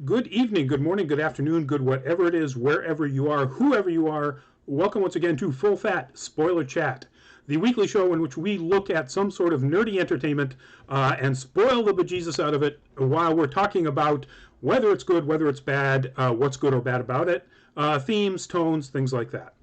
Good evening, good morning, good afternoon, good whatever it is, wherever you are, whoever you are. Welcome once again to Full Fat Spoiler Chat, the weekly show in which we look at some sort of nerdy entertainment and spoil the bejesus out of it while we're talking about whether it's good, whether it's bad, what's good or bad about it, themes, tones, things like that.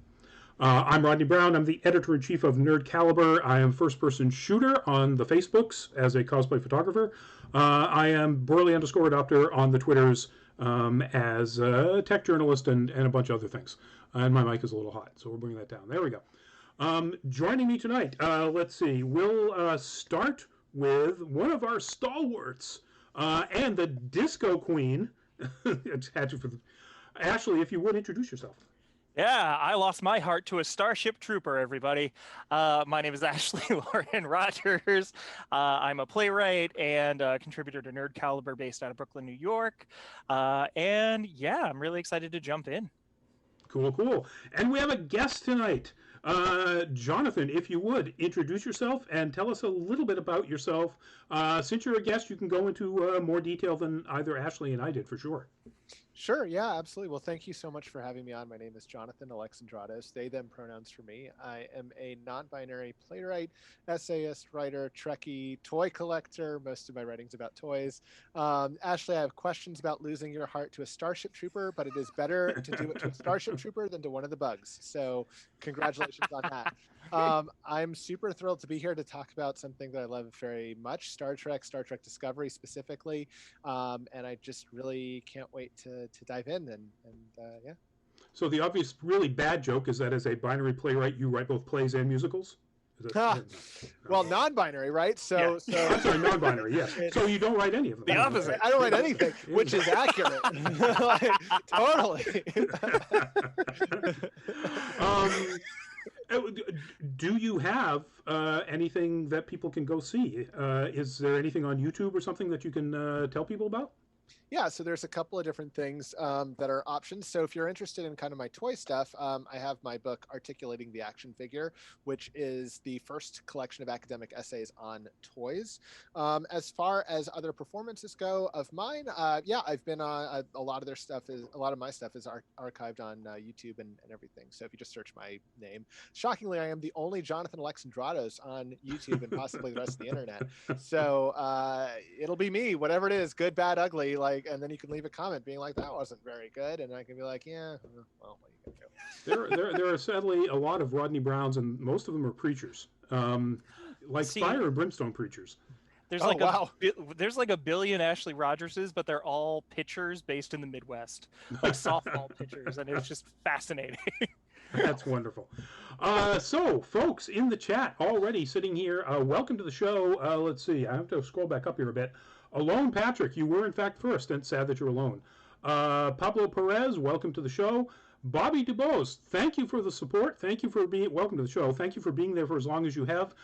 I'm Rodney Brown. I'm the editor in chief of Nerd Caliber. I am first person shooter on the Facebooks as a cosplay photographer. I am Burley underscore adopter on the Twitters as a tech journalist and a bunch of other things. And my mic is a little hot, so we're bringing that down. There we go. Joining me tonight, let's see, we'll start with one of our stalwarts and the disco queen. Ashley, if you would introduce yourself. Yeah, I lost my heart to a Starship Trooper, everybody. My name is Ashley Lauren Rogers. I'm a playwright and a contributor to Nerd Caliber based out of Brooklyn, New York. And yeah, I'm really excited to jump in. Cool, cool. And we have a guest tonight. Jonathan, if you would, introduce yourself and tell us a little bit about yourself. Since you're a guest, you can go into more detail than either Ashley and I did, for sure. Sure, yeah, absolutely. Well, thank you so much for having me on. My name is Jonathan Alexandrados, they, them pronouns for me. I am a non-binary playwright, essayist, writer, Trekkie, toy collector. Most of my writing's about toys. Ashley, I have questions about losing your heart to a Starship Trooper, but it is better to do it to a Starship Trooper than to one of the bugs. So congratulations on that. I'm super thrilled to be here to talk about something that I love very much, Star Trek Discovery specifically. And I just really can't wait to dive in and yeah. So the obvious, really bad joke is that as a binary playwright, you write both plays and musicals? Well, non-binary, right? So I'm sorry, non-binary, yes. So you don't write any of them. The opposite. I don't write anything, which is accurate. Like, totally. Do you have anything that people can go see? Is there anything on YouTube or something that you can tell people about? Yeah, so there's a couple of different things that are options. So if you're interested in kind of my toy stuff, I have my book Articulating the Action Figure, which is the first collection of academic essays on toys. As far as other performances go of mine, yeah, I've been on a lot of my stuff is archived on YouTube and everything. So if you just search my name, shockingly, I am the only Jonathan Alexandrados on YouTube and possibly the rest of the internet. So it'll be me, whatever it is, good, bad, ugly, like, and then you can leave a comment being like, that wasn't very good, and I can be like, yeah, well, what are you gonna do? There are sadly a lot of Rodney Browns, and most of them are preachers, like fire and brimstone preachers. There's there's like a billion Ashley Rogerses, but they're all pitchers based in the Midwest, like softball pitchers, and it's just fascinating. That's wonderful. So, folks in the chat already sitting here, welcome to the show. Let's see, I have to scroll back up here a bit. Alone Patrick, you were in fact first, and sad that you're alone. Pablo Perez, welcome to the show. Bobby Dubose, thank you for the support. Thank you for being, welcome to the show. Thank you for being there for as long as you have.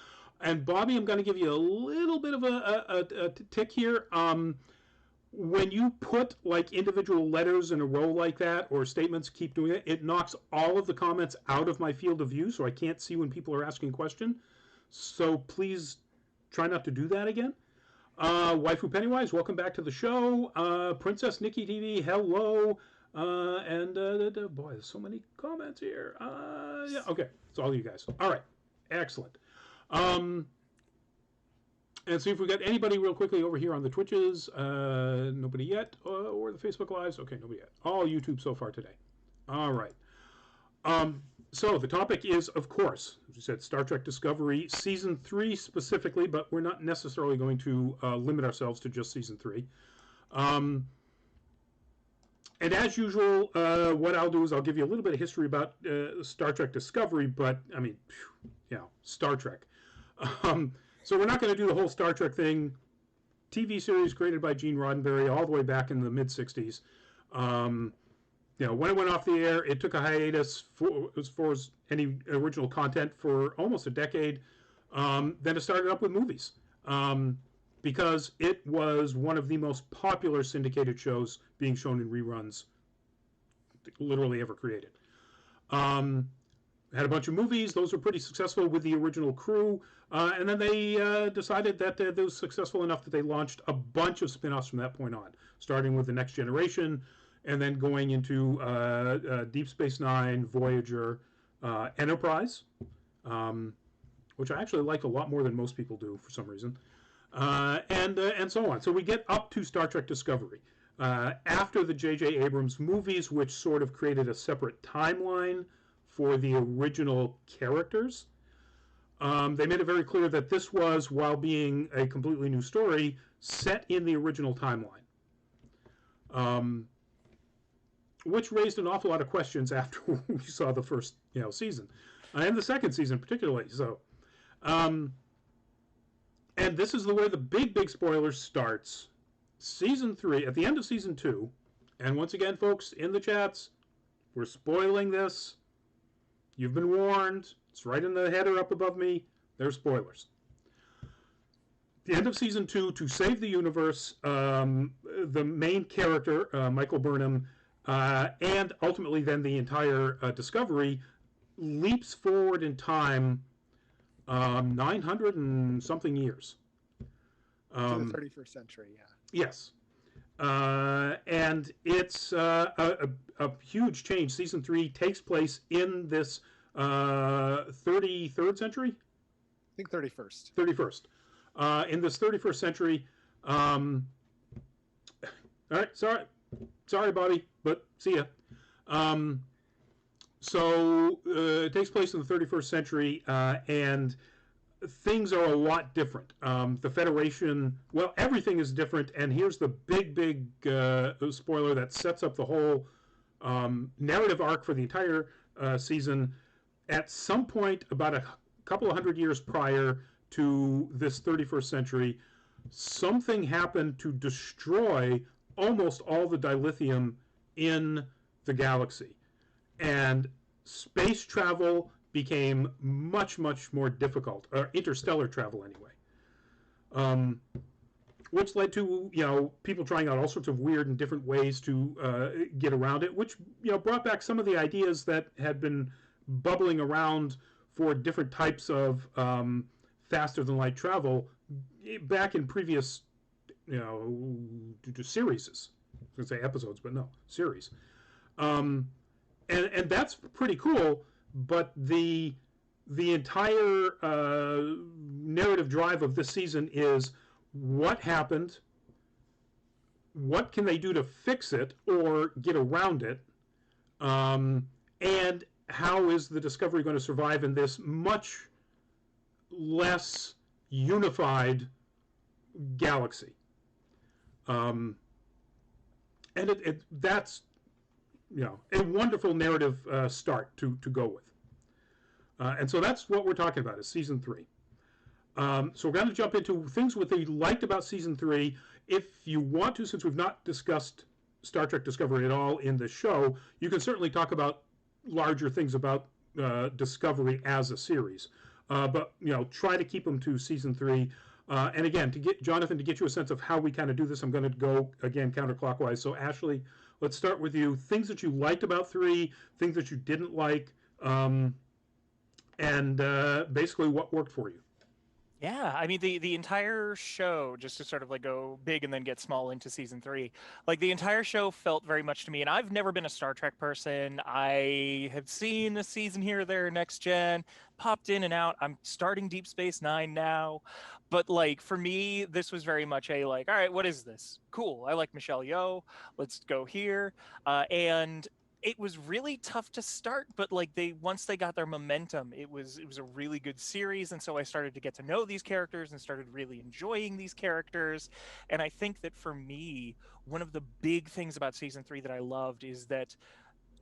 And Bobby, I'm going to give you a little bit of a tick here. When you put like individual letters in a row like that or statements, keep doing it, it knocks all of the comments out of my field of view, so I can't see when people are asking a question. So please try not to do that again. Waifu Pennywise, welcome back to the show. Princess Nikki TV, hello. And boy, there's so many comments here. Yeah, okay, it's all you guys. All right, excellent. And see if we got anybody real quickly over here on the Twitches. Nobody yet, or the Facebook Lives. Okay, nobody yet. All YouTube so far today. All right. So the topic is, of course, as you said, Star Trek Discovery, Season 3 specifically, but we're not necessarily going to limit ourselves to just Season 3. And as usual, what I'll do is I'll give you a little bit of history about Star Trek Discovery, but, I mean, Star Trek. So we're not going to do the whole Star Trek thing. TV series created by Gene Roddenberry all the way back in the mid-'60s. When it went off the air, it took a hiatus as far as any original content for almost a decade. Then it started up with movies because it was one of the most popular syndicated shows being shown in reruns literally ever created. Had a bunch of movies. Those were pretty successful with the original crew. And then they decided that it was successful enough that they launched a bunch of spin-offs from that point on. starting with the Next Generation, and then going into Deep Space Nine, Voyager, Enterprise, which I actually like a lot more than most people do for some reason, and so on. So we get up to Star Trek Discovery. After the J.J. Abrams movies, which sort of created a separate timeline for the original characters, they made it very clear that this was, while being a completely new story, set in the original timeline. Which raised an awful lot of questions after we saw the first season, and the second season particularly. So, and this is the way the big spoiler starts. Season 3, at the end of Season 2, and once again, folks, in the chats, we're spoiling this. You've been warned. It's right in the header up above me. There's spoilers. The end of Season 2, to save the universe, the main character, Michael Burnham, and ultimately then the entire Discovery, leaps forward in time 900 and something years. To the 31st century, yeah. Yes. And it's a huge change. Season 3 takes place in this 33rd century? I think 31st. 31st. In this 31st century. All right, sorry, Bobby, but see ya. So it takes place in the 31st century, and things are a lot different. The Federation, well, everything is different, and here's the big spoiler that sets up the whole narrative arc for the entire season. At some point, about a couple of hundred years prior to this 31st century, something happened to destroy almost all the dilithium in the galaxy. And space travel became much more difficult, or interstellar travel anyway, which led to people trying out all sorts of weird and different ways to get around it, which brought back some of the ideas that had been bubbling around for different types of faster than light travel back in previous series. I was going to say episodes, but no, series. And that's pretty cool. But the entire narrative drive of this season is what happened, what can they do to fix it or get around it, and how is the Discovery going to survive in this much less unified galaxy. And that's a wonderful narrative start to go with. And so that's what we're talking about is Season 3. So we're going to jump into things that we liked about Season 3. If you want to, since we've not discussed Star Trek Discovery at all in the show, you can certainly talk about larger things about Discovery as a series. But try to keep them to Season 3. And again, to get Jonathan, to get you a sense of how we kind of do this, I'm going to go again counterclockwise. So Ashley, let's start with you. Things that you liked about 3, things that you didn't like, and basically what worked for you. Yeah, I mean the entire show, just to sort of like go big and then get small into Season 3, like the entire show felt very much to me, and I've never been a Star Trek person. I have seen a season here or there, Next Gen, popped in and out. I'm starting Deep Space Nine now, but like for me, this was very much a like, all right, what is this? Cool, I like Michelle Yeoh. Let's go here, and it was really tough to start, but like once they got their momentum, it was a really good series. And so I started to get to know these characters and started really enjoying these characters. And I think that for me, one of the big things about Season 3 that I loved is that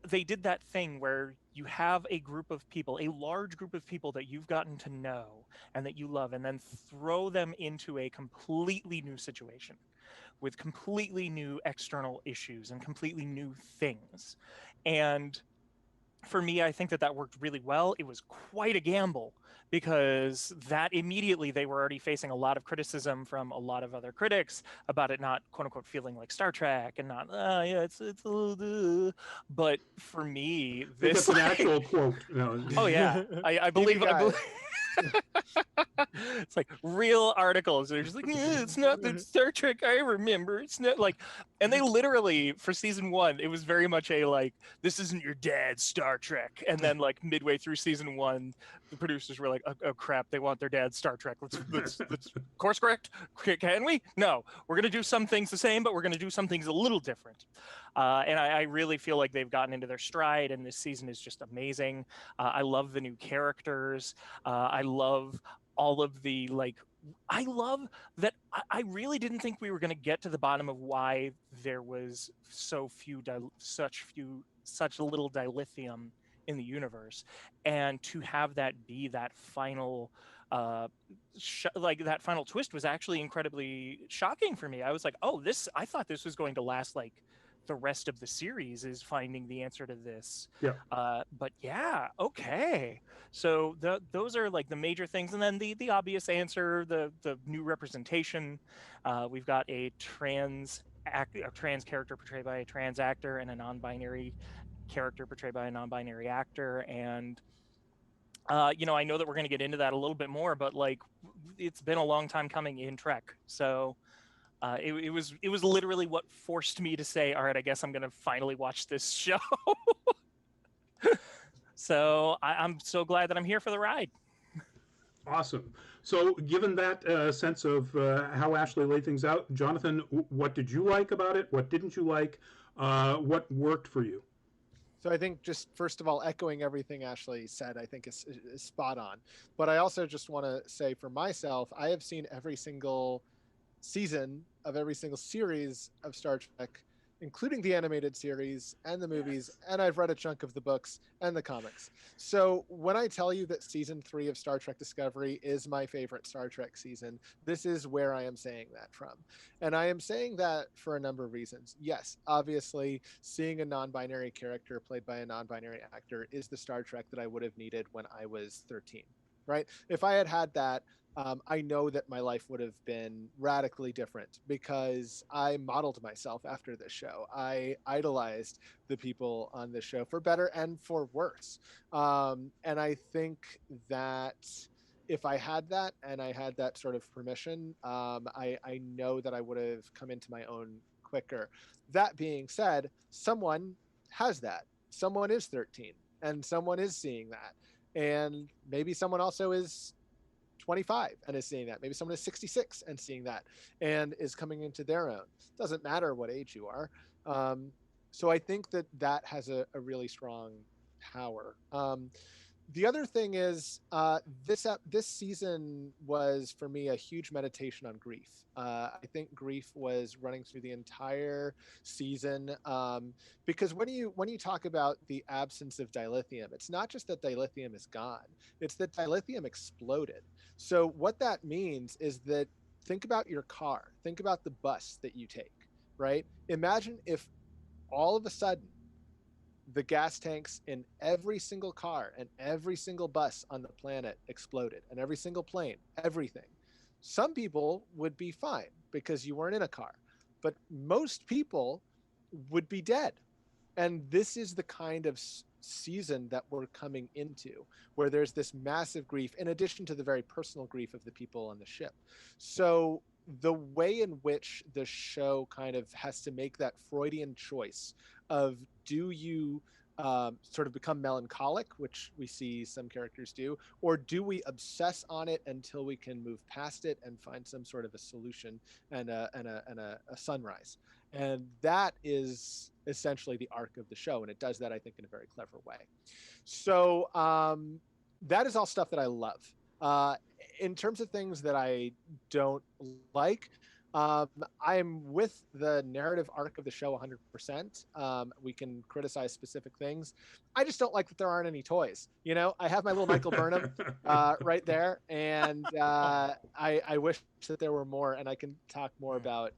they did that thing where you have a group of people, a large group of people that you've gotten to know and that you love, and then throw them into a completely new situation with completely new external issues and completely new things. And for me, I think that worked really well. It was quite a gamble because that immediately they were already facing a lot of criticism from a lot of other critics about it not, quote unquote, feeling like Star Trek and not, yeah, it's a little, but for me, this that's an actual quote. No. Oh yeah, I believe. It's like real articles. They're just like, it's not the Star Trek I remember. It's not like, and they literally, for season 1, it was very much a like, this isn't your dad's Star Trek. And then like midway through season 1, the producers were like, oh crap, they want their dad's Star Trek. Let's course correct. Can we? No, we're gonna do some things the same, but we're gonna do some things a little different. And I really feel like they've gotten into their stride, and this season is just amazing. I love the new characters. I love all of the like. I love that. I really didn't think we were going to get to the bottom of why there was such little dilithium in the universe, and to have that be that final. Like that final twist was actually incredibly shocking for me. I was like, oh, I thought this was going to last like the rest of the series is finding the answer to this. Yeah. But yeah, okay. So those are like the major things, and then the obvious answer, the new representation. We've got a trans character portrayed by a trans actor, and a non-binary character portrayed by a non-binary actor, and I know that we're going to get into that a little bit more, but like it's been a long time coming in Trek, so. It was literally what forced me to say, all right, I guess I'm going to finally watch this show. So I'm so glad that I'm here for the ride. Awesome. So given that sense of how Ashley laid things out, Jonathan, what did you like about it? What didn't you like? What worked for you? So I think just first of all, echoing everything Ashley said, I think is spot on. But I also just want to say for myself, I have seen every single season of every single series of Star Trek, including the animated series and the movies, and I've read a chunk of the books and the comics. So when I tell you that season 3 of Star Trek Discovery is my favorite Star Trek season, this is where I am saying that from. And I am saying that for a number of reasons. Yes, obviously, seeing a non-binary character played by a non-binary actor is the Star Trek that I would have needed when I was 13, right? If I had had that, I know that my life would have been radically different because I modeled myself after this show. I idolized the people on this show for better and for worse. And I think that if I had that and I had that sort of permission, I know that I would have come into my own quicker. That being said, someone has that. Someone is 13 and someone is seeing that. And maybe someone also is 25 and is seeing that. Maybe someone is 66 and seeing that and is coming into their own. Doesn't matter what age you are. So I think that has a really strong power. The other thing is this season was for me a huge meditation on grief. I think grief was running through the entire season because when you talk about the absence of dilithium, it's not just that dilithium is gone; it's that dilithium exploded. So what that means is that think about your car, think about the bus that you take, right? Imagine if all of a sudden the gas tanks in every single car and every single bus on the planet exploded, and every single plane, everything. Some people would be fine because you weren't in a car, but most people would be dead. And this is the kind of season that we're coming into, where there's this massive grief in addition to the very personal grief of the people on the ship. So the way in which the show kind of has to make that Freudian choice of, do you sort of become melancholic, which we see some characters do, or do we obsess on it until we can move past it and find some sort of a solution and a sunrise? And that is essentially the arc of the show, and it does that, I think, in a very clever way. So that is all stuff that I love. In terms of things that I don't like, I'm with the narrative arc of the show 100%. We can criticize specific things. I just don't like that there aren't any toys. You know, I have my little Michael Burnham right there, and I wish that there were more, and I can talk more about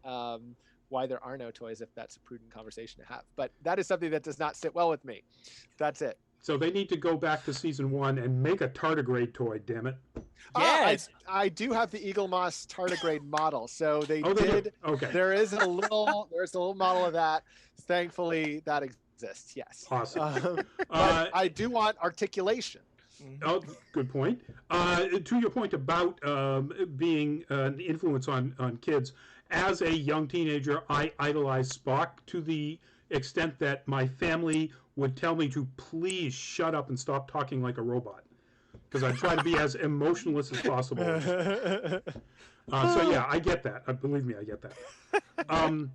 why there are no toys if that's a prudent conversation to have. But that is something that does not sit well with me. That's it. So they need to go back to season 1 and make a tardigrade toy, damn it. Yes. I do have the Eagle Moss tardigrade model. So they They did. do? Okay. There's a little model of that. Thankfully, that exists. Yes. Awesome. But I do want articulation. Oh, good point. To your point about being an influence on kids, as a young teenager, I idolized Spock to the extent that my family would tell me to please shut up and stop talking like a robot, because I try to be as emotionless as possible. So yeah, I get that. Believe me, I get that. Well,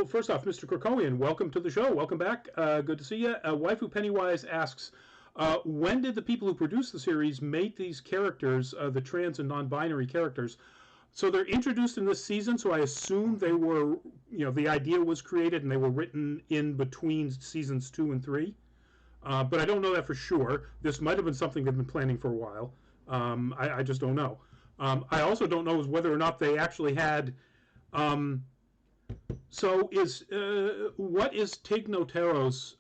first off, Mr. Krakowian, welcome to the show. Welcome back. Good to see you. Waifu Pennywise asks, when did the people who produced the series make these characters, the trans and non-binary characters? So they're introduced in this season, so I assume they were, the idea was created and they were written in between seasons 2 and 3. But I don't know that for sure. This might have been something they've been planning for a while. I just don't know. I also don't know whether or not they actually had... what is Tig Notaro's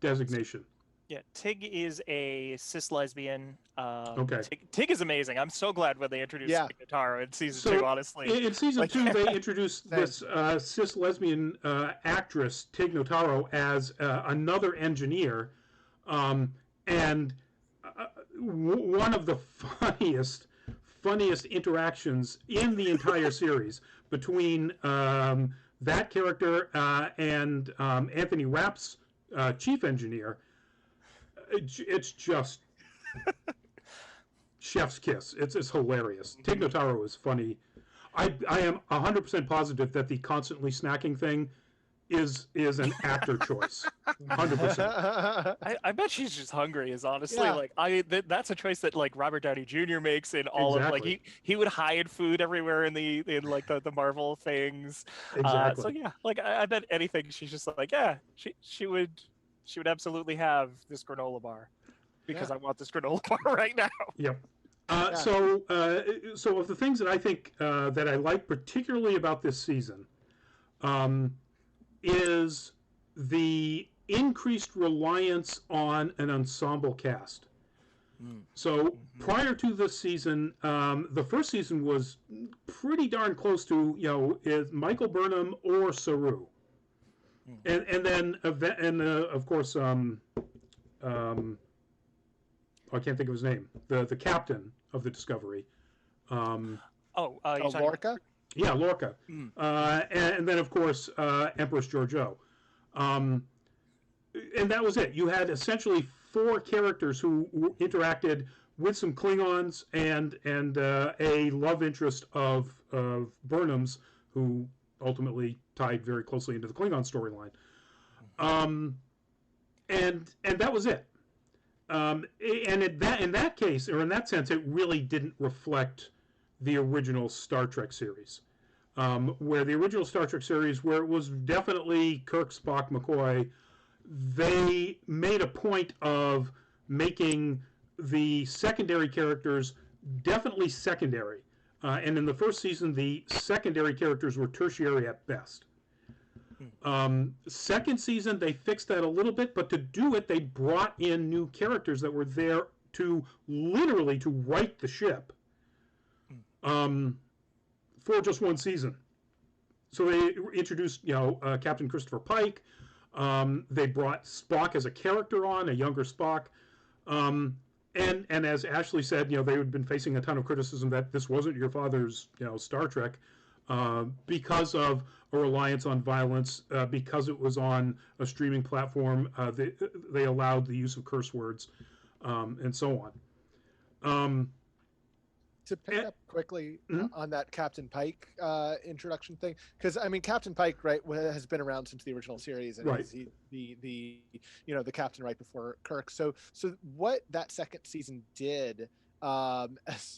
designation? Yeah, Tig is a cis lesbian. Okay. Tig is amazing. I'm so glad when they introduced Tig Notaro in season 2, honestly. In season 2, they introduced this cis lesbian actress, Tig Notaro, as another engineer. And one of the funniest interactions in the entire series between that character and Anthony Rapp's chief engineer. It's just chef's kiss. It's hilarious. Tig Notaro is funny. I am 100% positive that the constantly snacking thing is an actor choice. 100%. I bet she's just hungry. Is honestly that's a choice that like Robert Downey Jr. makes in all of like he would hide food everywhere in the Marvel things. Exactly. So yeah, like I bet anything she's just like she would absolutely have this granola bar because I want this granola bar right now. Yep. So of the things that I think that I like particularly about this season, is the increased reliance on an ensemble cast. So prior to this season, the first season was pretty darn close to is Michael Burnham or Saru, and then of course I can't think of his name, the captain of the Discovery. Lorca? Yeah, Lorca. And then, of course, Empress Georgiou. And that was it. You had essentially 4 characters who interacted with some Klingons and a love interest of Burnham's, who ultimately tied very closely into the Klingon storyline. And that was it. And in that case, or in that sense, it really didn't reflect the original Star Trek series, where the original Star Trek series, where it was definitely Kirk, Spock, McCoy, they made a point of making the secondary characters definitely secondary. And in the first season, the secondary characters were tertiary at best. Second season, they fixed that a little bit, but to do it, they brought in new characters that were there to literally to right the ship for just one season. So they introduced, Captain Christopher Pike. They brought Spock as a character on, a younger Spock. And as Ashley said, they had been facing a ton of criticism that this wasn't your father's, Star Trek, because of a reliance on violence, because it was on a streaming platform. They allowed the use of curse words, and so on. To pick up quickly on that Captain Pike introduction thing, because I mean Captain Pike, right, has been around since the original series, and he's the captain right before Kirk. So what that second season did, is a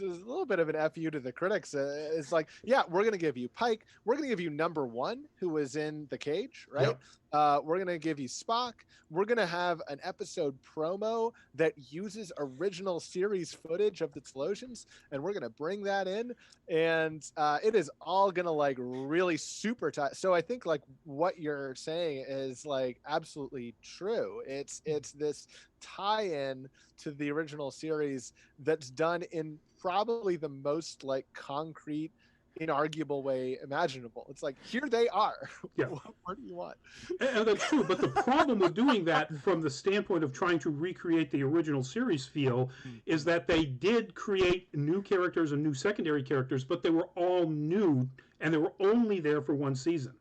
little bit of an FU to the critics. It's like, we're going to give you Pike. We're going to give you number 1, who was in the cage, right? Yep. We're going to give you Spock. We're going to have an episode promo that uses original series footage of the explosions, and we're going to bring that in, and it is all going to like really super tight. So I think like what you're saying is like absolutely true. It's this tie-in to the original series that's done in probably the most like concrete inarguable way imaginable. It's like, here they are. Yeah. What do you want? And that's true, but the problem with doing that from the standpoint of trying to recreate the original series feel is that they did create new characters and new secondary characters, but they were all new, and they were only there for one season.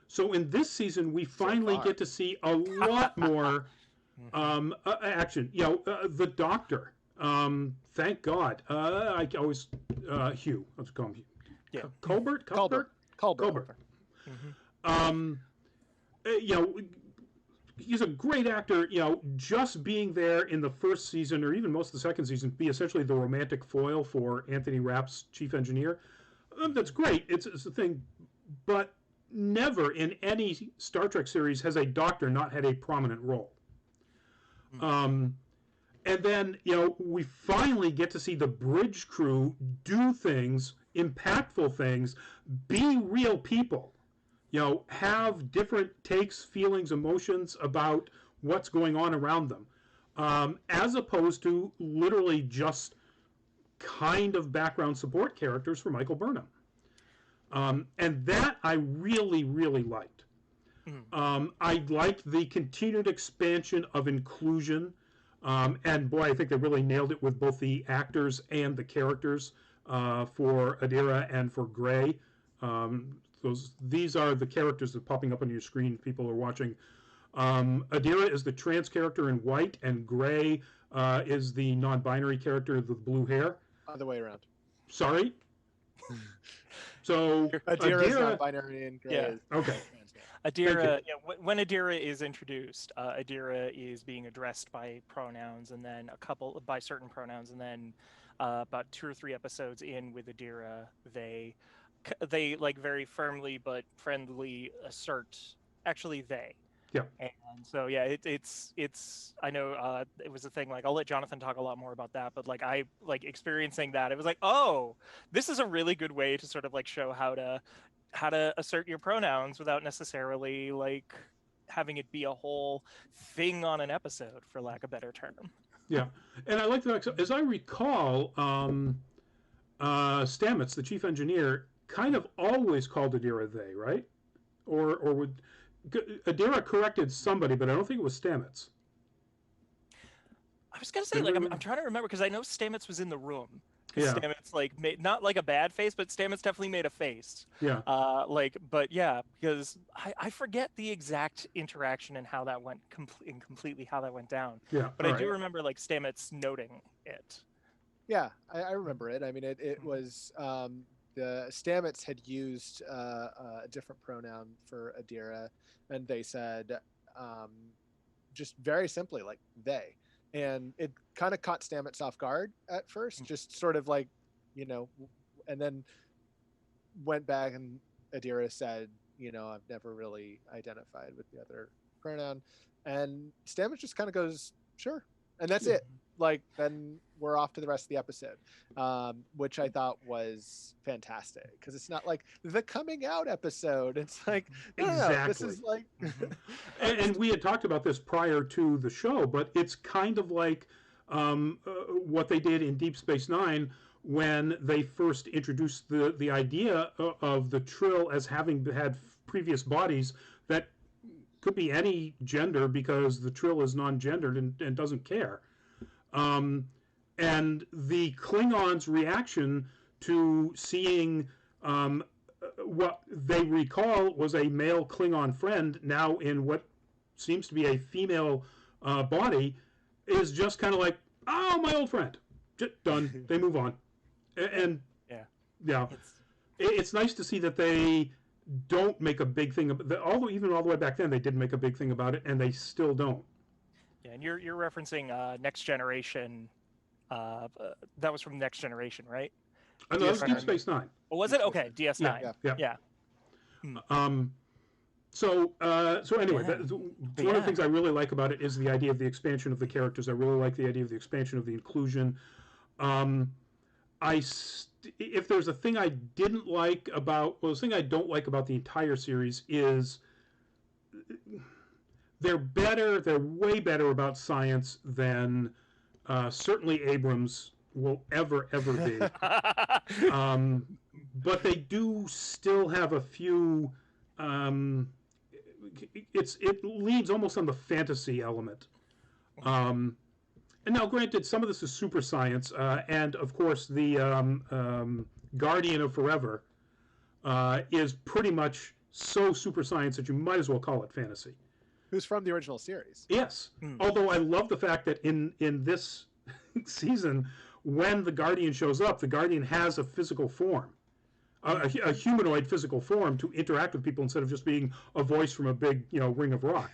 So in this season, we finally get to see a lot more action. The Doctor. Thank God. I always Hugh. Let's call him Hugh. Yeah. Colbert. He's a great actor. Just being there in the first season, or even most of the second season, be essentially the romantic foil for Anthony Rapp's chief engineer. That's great. It's a thing, but never in any Star Trek series has a Doctor not had a prominent role. And then, we finally get to see the bridge crew do things, impactful things, be real people, have different takes, feelings, emotions about what's going on around them, as opposed to literally just kind of background support characters for Michael Burnham. And that I really, really liked. I liked the continued expansion of inclusion. And boy, I think they really nailed it with both the actors and the characters for Adira and for Gray. These are the characters that are popping up on your screen if people are watching. Adira is the trans character in white, and Gray is the non-binary character with the blue hair. Other way around. Sorry? So Adira is non-binary and Gray is okay. Adira, when Adira is introduced, Adira is being addressed by pronouns, and then by certain pronouns, and then about 2 or 3 episodes in with Adira, they like very firmly but friendly assert actually they. Yeah. And so it's I know it was a thing, like I'll let Jonathan talk a lot more about that, but like I like experiencing that, it was like, oh, this is a really good way to sort of like show how to assert your pronouns without necessarily like having it be a whole thing on an episode, for lack of a better term. Yeah, and I like that. As I recall, Stamets, the chief engineer, kind of always called Adira they, right? Or would Adira corrected somebody, but I don't think it was Stamets. I was gonna say, like, I'm trying to remember, because I know Stamets was in the room. Yeah. Stamets made not like a bad face, but Stamets definitely made a face. Yeah. But yeah, because I forget the exact interaction and how that went completely how that went down. Yeah. But I do remember like Stamets noting it. Yeah, I remember it. I mean, it was the Stamets had used a different pronoun for Adira, and they said just very simply like they. And it kind of caught Stamets off guard at first, just sort of like, and then went back, and Adira said, I've never really identified with the other pronoun. And Stamets just kind of goes, sure. And that's it. Like, then we're off to the rest of the episode, which I thought was fantastic, because it's not like the coming out episode. It's like, no, this is like... and we had talked about this prior to the show, but it's kind of like what they did in Deep Space Nine when they first introduced the idea of the Trill as having had previous bodies that could be any gender, because the Trill is non-gendered and doesn't care. And the Klingons' reaction to seeing what they recall was a male Klingon friend now in what seems to be a female body is just kind of like, oh, my old friend. Just done. They move on. And yeah. It's nice to see that they don't make a big thing of it. Although even all the way back then, they didn't make a big thing about it, and they still don't. Yeah, and you're referencing Next Generation. That was from Next Generation, right? I know, that's Deep Space Nine. Oh, was it? Okay, DS9. Yeah. So anyway, one of the things I really like about it is the idea of the expansion of the characters. I really like the idea of the expansion of the inclusion. If there's a thing I didn't like about, the thing I don't like about the entire series is they're way better about science than certainly Abrams will ever be. but they do still have a few. It leads almost on the fantasy element. And now, granted, some of this is super science, and of course, the Guardian of Forever is pretty much so super science that you might as well call it fantasy. Who's from the original series? Yes. Although I love the fact that in this season, when the Guardian shows up, the Guardian has a physical form, a humanoid physical form to interact with people instead of just being a voice from a big, ring of rock.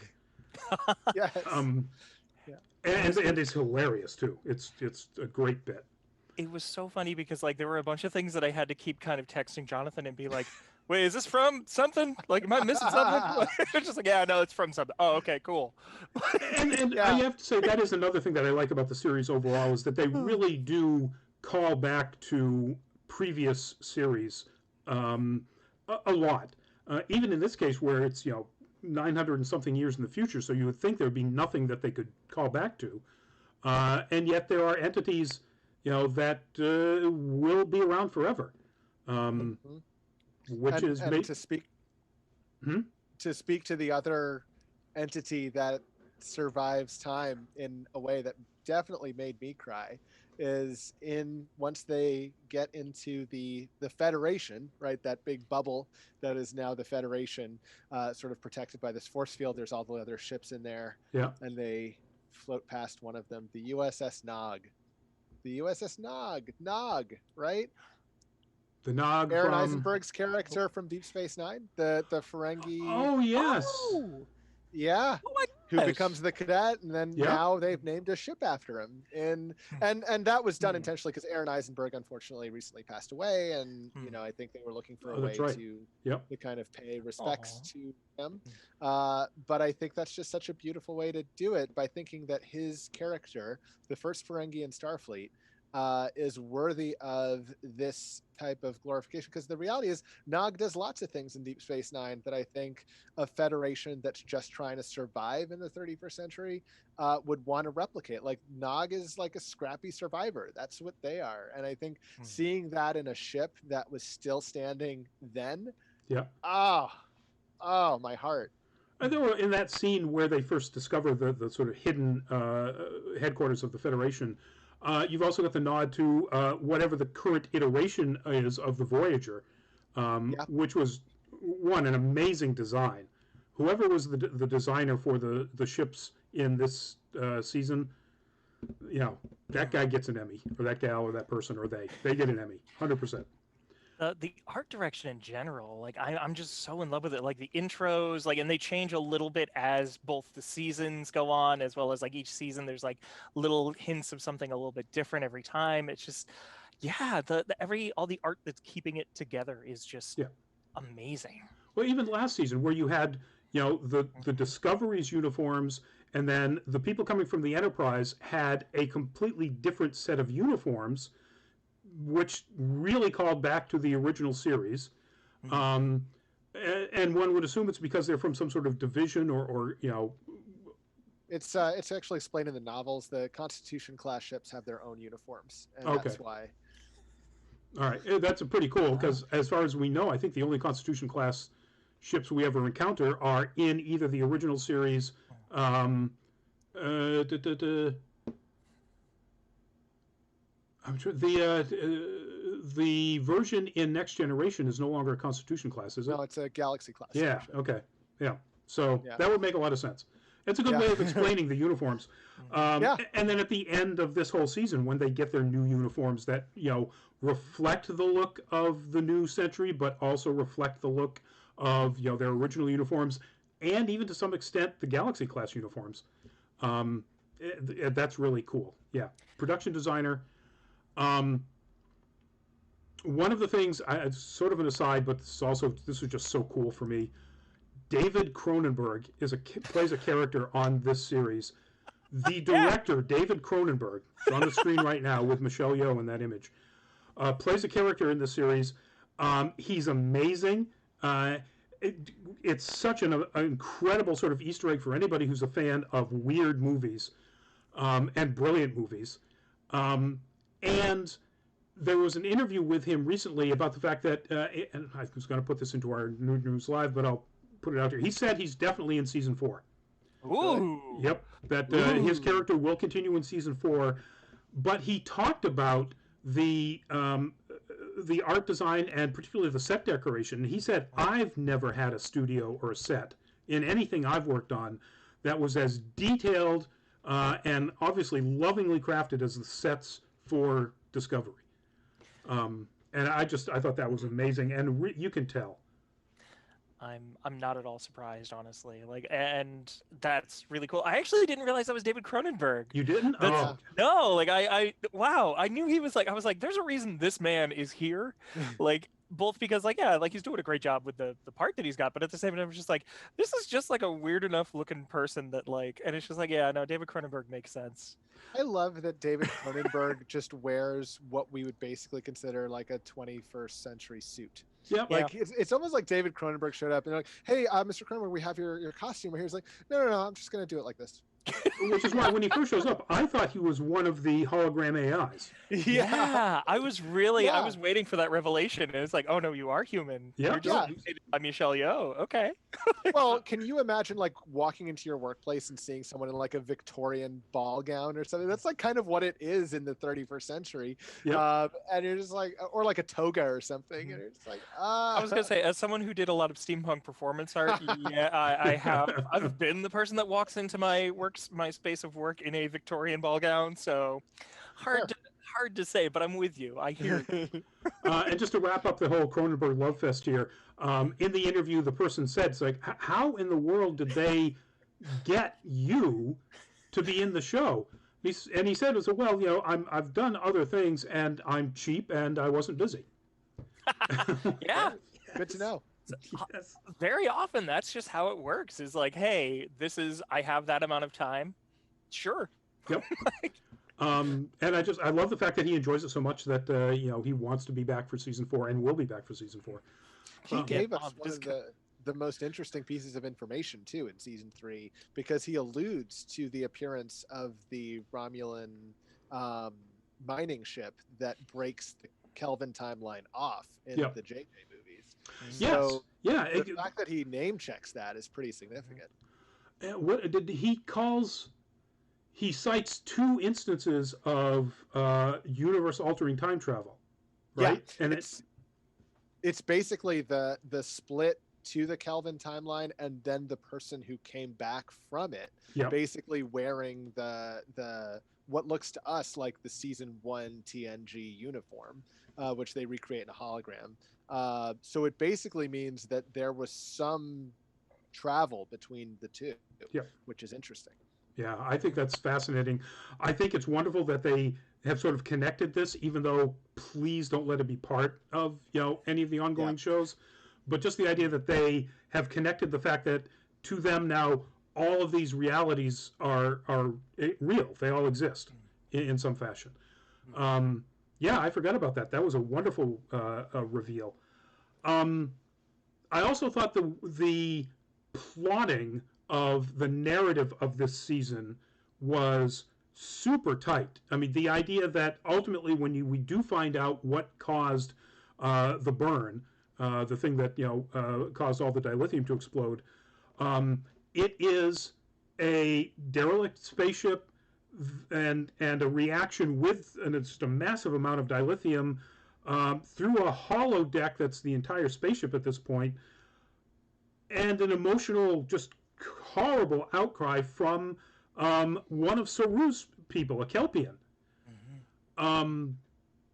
Yes. And it's hilarious too. It's a great bit. It was so funny because like there were a bunch of things that I had to keep kind of texting Jonathan and be like, wait, is this from something? Like, am I missing something? It's just like, yeah, no, it's from something. Oh, okay, cool. And I have to say that is another thing that I like about the series overall is that they really do call back to previous series a lot. Even in this case where it's 900 and something years in the future, so you would think there would be nothing that they could call back to, and yet there are entities that will be around forever. Which is to speak to the other entity that survives time in a way that definitely made me cry is once they get into the Federation, right, that big bubble that is now the Federation, sort of protected by this force field. There's all the other ships in there, and they float past one of them, the USS Nog. The USS Nog, right? The Nog Aaron from Eisenberg's character from Deep Space Nine, the Ferengi. Oh yes. Oh. Yeah. Oh my Who gosh. becomes the cadet, and then now they've named a ship after him. And that was done intentionally because Aaron Eisenberg unfortunately recently passed away, and I think they were looking for a way to kind of pay respects to him. But I think that's just such a beautiful way to do it by thinking that his character, the first Ferengi in Starfleet, is worthy of this type of glorification, because the reality is Nog does lots of things in Deep Space Nine that I think a Federation that's just trying to survive in the 31st century would want to replicate. Like Nog is like a scrappy survivor. That's what they are. And I think seeing that in a ship that was still standing then, my heart. And there were in that scene where they first discover the sort of hidden headquarters of the Federation. You've also got the nod to whatever the current iteration is of the Voyager, which was an amazing design. Whoever was the designer for the ships in this season, that guy gets an Emmy, or that gal, or that person, or they get an Emmy, 100%. The art direction in general, like I'm just so in love with it. Like the intros, like, and they change a little bit as both the seasons go on, as well as like each season there's like little hints of something a little bit different every time. It's just, all the art that's keeping it together is just amazing. Well, even last season where you had the Discovery's uniforms, and then the people coming from the Enterprise had a completely different set of uniforms, which really called back to the original series. And one would assume it's because they're from some sort of division or It's actually explained in the novels. The Constitution class ships have their own uniforms, and that's why. All right, that's pretty cool, because as far as we know, I think the only Constitution class ships we ever encounter are in either the original series, I'm sure the version in Next Generation is no longer a Constitution class, is it? No, it's a Galaxy class. Yeah. Okay. Yeah. So that would make a lot of sense. It's a good way of explaining the uniforms. And then at the end of this whole season, when they get their new uniforms that reflect the look of the new century, but also reflect the look of their original uniforms, and even to some extent the Galaxy class uniforms. That's really cool. Yeah. Production designer. One of the things, it's sort of an aside, but this was just so cool for me. David Cronenberg plays a character on this series. The director, David Cronenberg, is on the screen right now with Michelle Yeoh in that image, plays a character in this series. He's amazing. It's such an incredible sort of Easter egg for anybody who's a fan of weird movies and brilliant movies. And there was an interview with him recently about the fact that, and I was going to put this into our News Live, but I'll put it out here. He said he's definitely in season 4. Ooh. Yep, that his character will continue in season 4, but he talked about the art design and particularly the set decoration. And he said, I've never had a studio or a set in anything I've worked on that was as detailed and obviously lovingly crafted as the sets for Discovery. And I thought that was amazing, and you can tell. I'm not at all surprised, honestly. Like, and that's really cool. I actually didn't realize that was David Cronenberg. You didn't? Oh. No, like wow, I knew he was like, I was like, there's a reason this man is here. Like, both because like, yeah, like he's doing a great job with the part that he's got, but at the same time, I'm just like, this is just like a weird enough looking person that like, and it's just like, yeah, no, David Cronenberg makes sense. I love that David Cronenberg just wears what we would basically consider like a 21st century suit. Yep. Like it's almost like David Cronenberg showed up and they're like, hey, Mr. Cronenberg, we have your costume here. He's like, no, I'm just gonna do it like this. Which is why when he first shows up, I thought he was one of the hologram AIs. Yeah, I was waiting for that revelation, and it's like, oh no, you are human. Yeah. You're just I'm Michelle Yeoh. Okay. Well, can you imagine like walking into your workplace and seeing someone in like a Victorian ball gown or something? That's like kind of what it is in the 31st century. Yep. And you're just like, or like a toga or something, and it's like, I was gonna say, as someone who did a lot of steampunk performance art, yeah, I've been the person that walks into my space of work in a Victorian ball gown, so hard to say, but I'm with you. I hear you. And just to wrap up the whole Cronenberg love fest here, in the interview, the person said, it's like, how in the world did they get you to be in the show? And he said, well, you know, I've done other things, and I'm cheap, and I wasn't busy. Yeah. Good to know. Yes. Very often, that's just how it works. Is like, hey, I have that amount of time. Sure. Yep. And I love the fact that he enjoys it so much that you know, he wants to be back for season 4 and will be back for season 4. He gave us one of the most interesting pieces of information too in season 3, because he alludes to the appearance of the Romulan mining ship that breaks the Kelvin timeline off in the JJ movies. So the fact that he name checks that is pretty significant. What did he calls? He cites 2 instances of universe-altering time travel, right? Yeah, and it's basically the split to the Kelvin timeline, and then the person who came back from it, basically wearing the what looks to us like the season 1 TNG uniform, which they recreate in a hologram. So it basically means that there was some travel between the two, which is interesting. Yeah, I think that's fascinating. I think it's wonderful that they have sort of connected this, even though please don't let it be part of, you know, any of the ongoing shows. But just the idea that they have connected the fact that to them now all of these realities are real. They all exist in some fashion. Yeah, I forgot about that. That was a wonderful reveal. I also thought the plotting of the narrative of this season was super tight. I mean, the idea that ultimately when we do find out what caused the burn, the thing that, you know, caused all the dilithium to explode, it is a derelict spaceship and a reaction with just a massive amount of dilithium through a hollow deck that's the entire spaceship at this point, and an emotional, just horrible outcry from one of Saru's people, a Kelpian. And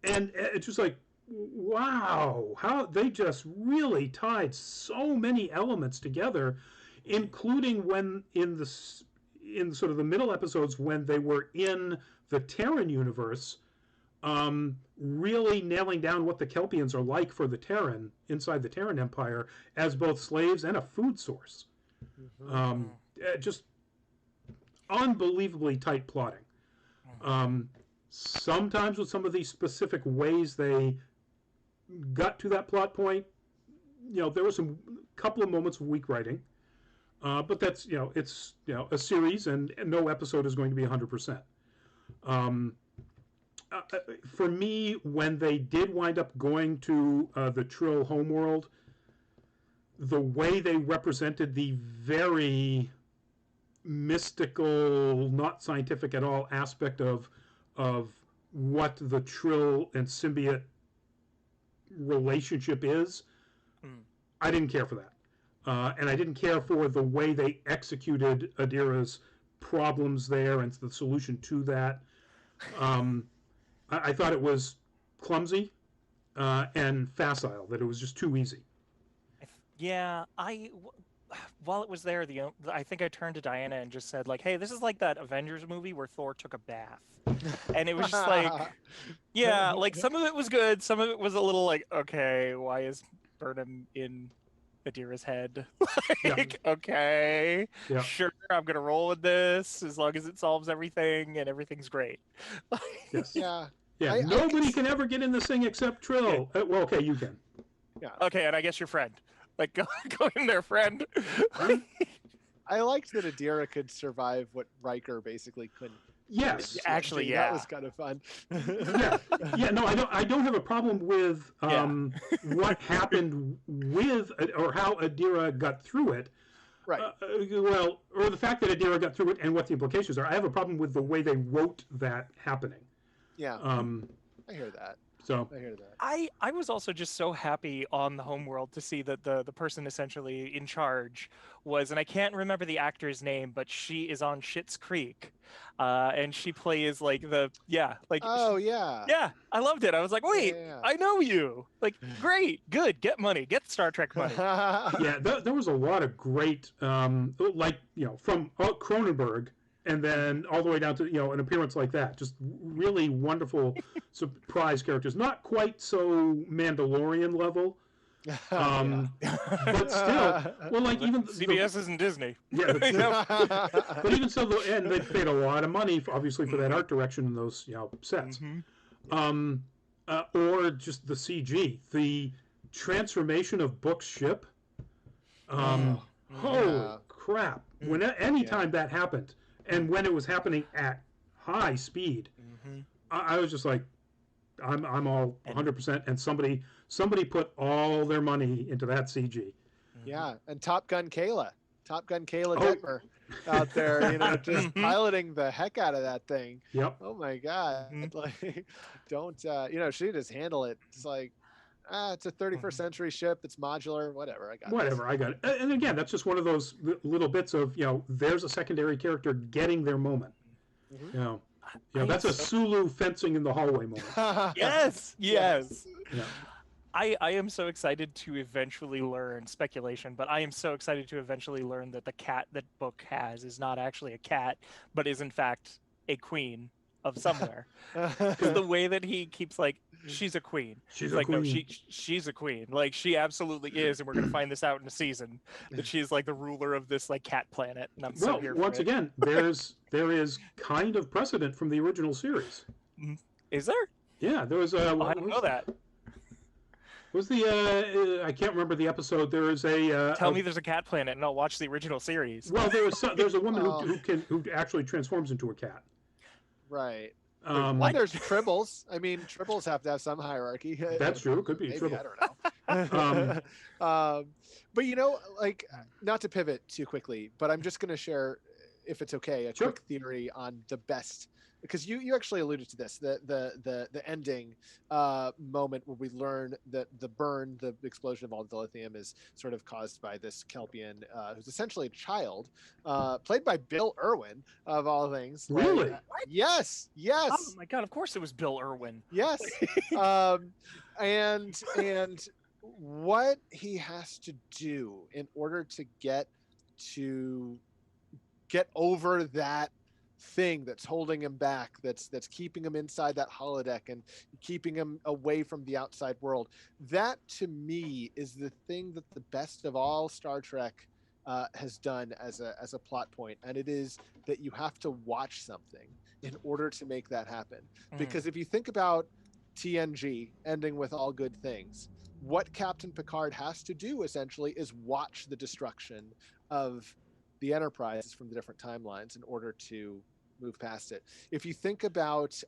it's just like, wow, how they just really tied so many elements together, including when in sort of the middle episodes when they were in the Terran universe, really nailing down what the Kelpians are like for the Terran, inside the Terran Empire, as both slaves and a food source. Just unbelievably tight plotting. Sometimes with some of these specific ways they got to that plot point, you know, there was a couple of moments of weak writing, but that's, you know, it's, you know, a series, and no episode is going to be 100%. for me, when they did wind up going to the Trill homeworld, the way they represented the very mystical, not scientific at all aspect of what the Trill and symbiote relationship is, I didn't care for that. And I didn't care for the way they executed Adira's problems there and the solution to that. I thought it was clumsy and facile, that it was just too easy. Yeah, while it was there, I think I turned to Diana and just said, like, hey, this is like that Avengers movie where Thor took a bath. And it was just like, yeah, like some of it was good, some of it was a little like, okay, why is Burnham in Adira's head? Like, okay, sure, I'm gonna roll with this as long as it solves everything and everything's great. Yes. Yeah. Nobody can ever get in this thing except Trill. Yeah. Well, okay, you can. Yeah. Okay, and I guess your friend. Like, go in there, friend. I liked that Adira could survive what Riker basically couldn't. Yes, actually, yeah, that was kind of fun. yeah. No, I don't have a problem with what happened with or how Adira got through it. Right. Well, or the fact that Adira got through it and what the implications are. I have a problem with the way they wrote that happening. Yeah. I hear that. So I hear that. I was also just so happy on the homeworld to see that the person essentially in charge was, and I can't remember the actor's name, but she is on Schitt's Creek, and she plays like oh yeah, I loved it. I was like, wait, I know you. Like, great, good, get money, get Star Trek money. Yeah, there was a lot of great, from Cronenberg. And then all the way down to, an appearance like that. Just really wonderful surprise characters. Not quite so Mandalorian level. But still, well, like even CBS isn't Disney. Yeah, but even so, and they paid a lot of money, obviously, for that art direction in those, sets. Or just the CG, the transformation of Book's ship. Holy crap! Anytime that happened. And when it was happening at high speed, I was just like, I'm all 100%. And somebody put all their money into that CG. Yeah, and Top Gun Kayla Detmer out there, just piloting the heck out of that thing. Yep. Oh my God! Like, don't she just handle it? It's like. It's a 31st century ship. It's modular. Whatever. I got it. And again, that's just one of those little bits of, there's a secondary character getting their moment. That's a Sulu fencing in the hallway moment. Yes. Yeah. I am so excited to eventually learn speculation, but I am so excited to eventually learn that the cat that Book has is not actually a cat, but is in fact a queen of somewhere. Because the way that he keeps like, she's a queen. She's like, queen. no, she's a queen. Like, she absolutely is, and we're gonna find this out in a season. That she's like the ruler of this like cat planet. And I'm so here for once again, there is kind of precedent from the original series. Is there? Yeah, there was. I don't know that. Was the I can't remember the episode. There is a. Tell me there's a cat planet, and I'll watch the original series. Well, there's a woman who actually transforms into a cat. Right. There's tribbles. I mean, tribbles have to have some hierarchy. That's true. It could be tribble. I don't know. But like, not to pivot too quickly, but I'm just going to share, if it's okay, a quick theory on the best. Because you actually alluded to this, the ending moment where we learn that the explosion of all the lithium is sort of caused by this Kelpian who's essentially a child, played by Bill Irwin of all things. Really? Like, yes. Oh my God! Of course it was Bill Irwin. Yes. And what he has to do in order to get over that thing that's holding him back, that's keeping him inside that holodeck and keeping him away from the outside world, that to me is the thing that the best of all Star Trek has done as a plot point, and it is that you have to watch something in order to make that happen. Because if you think about TNG ending with all good things, what Captain Picard has to do essentially is watch the destruction of the Enterprise from the different timelines in order to move past it. If you think about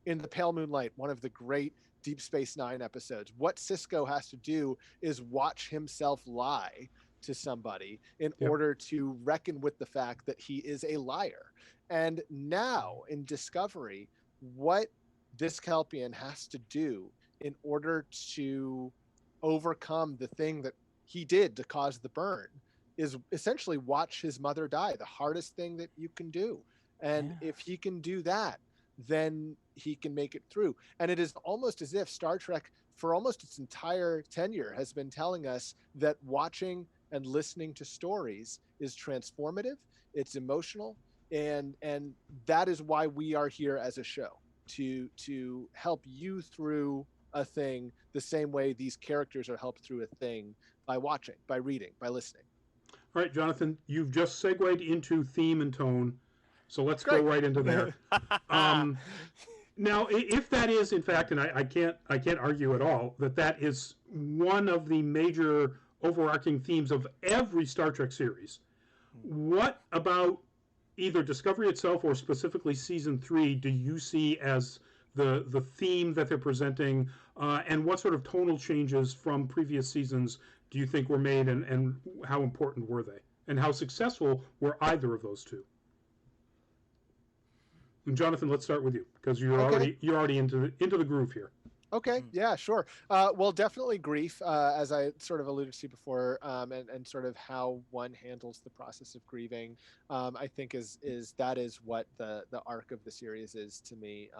in The Pale Moonlight, one of the great Deep Space Nine episodes, what Sisko has to do is watch himself lie to somebody in Yep. order to reckon with the fact that he is a liar. And now in Discovery, what this Kelpian has to do in order to overcome the thing that he did to cause the burn is essentially watch his mother die, the hardest thing that you can do. And Yeah. if he can do that, then he can make it through. And it is almost as if Star Trek, for almost its entire tenure, has been telling us that watching and listening to stories is transformative, it's emotional, and that is why we are here as a show, to help you through a thing the same way these characters are helped through a thing by watching, by reading, by listening. All right, Jonathan, you've just segued into theme and tone, so let's go Great. right into there. Now, if that is in fact, and I can't argue at all that is one of the major overarching themes of every Star Trek series, what about either Discovery itself or specifically season 3 do you see as the theme that they're presenting, and what sort of tonal changes from previous seasons do you think were made, and how important were they, and how successful were either of those two? And Jonathan, let's start with you because you're already into the groove here. Okay, yeah, sure. Well, definitely grief, as I sort of alluded to before, and sort of how one handles the process of grieving. I think is what the arc of the series is to me,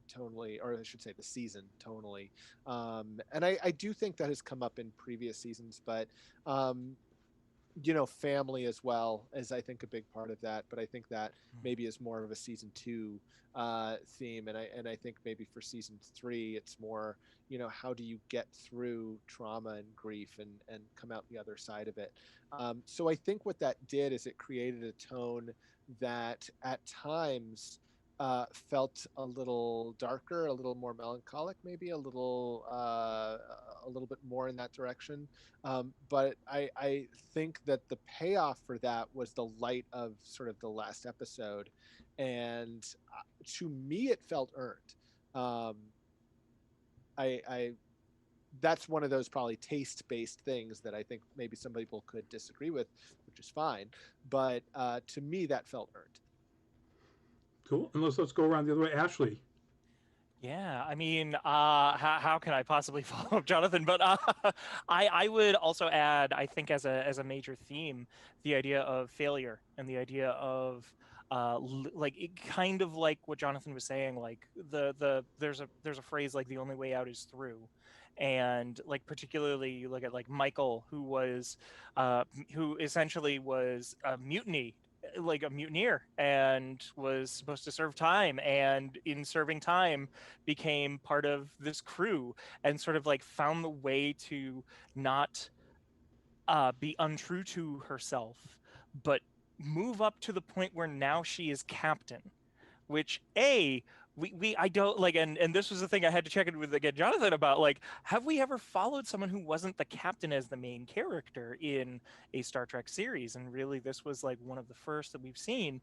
tonally, or I should say the season tonally. And I do think that has come up in previous seasons, but family as well is, I think, a big part of that. But I think that maybe is more of a season 2 theme, and I think maybe for season 3 it's more, how do you get through trauma and grief and come out the other side of it. So I think what that did is it created a tone that at times felt a little darker, a little more melancholic, maybe a little bit more in that direction. But I think that the payoff for that was the light of sort of the last episode, and to me it felt earned. I that's one of those probably taste-based things that I think maybe some people could disagree with, which is fine. But to me, that felt earned. Cool. And let's go around the other way. Ashley. Yeah, I mean, how can I possibly follow up, Jonathan? But I would also add, I think, as a major theme, the idea of failure and the idea of kind of like what Jonathan was saying, like there's a phrase like the only way out is through. And like particularly you look at like Michael, who essentially was a mutineer and was supposed to serve time, and in serving time became part of this crew and sort of like found the way to not be untrue to herself, but move up to the point where now she is captain, which I don't like, and this was the thing I had to check in with again Jonathan about, like, have we ever followed someone who wasn't the captain as the main character in a Star Trek series? And really this was like one of the first that we've seen,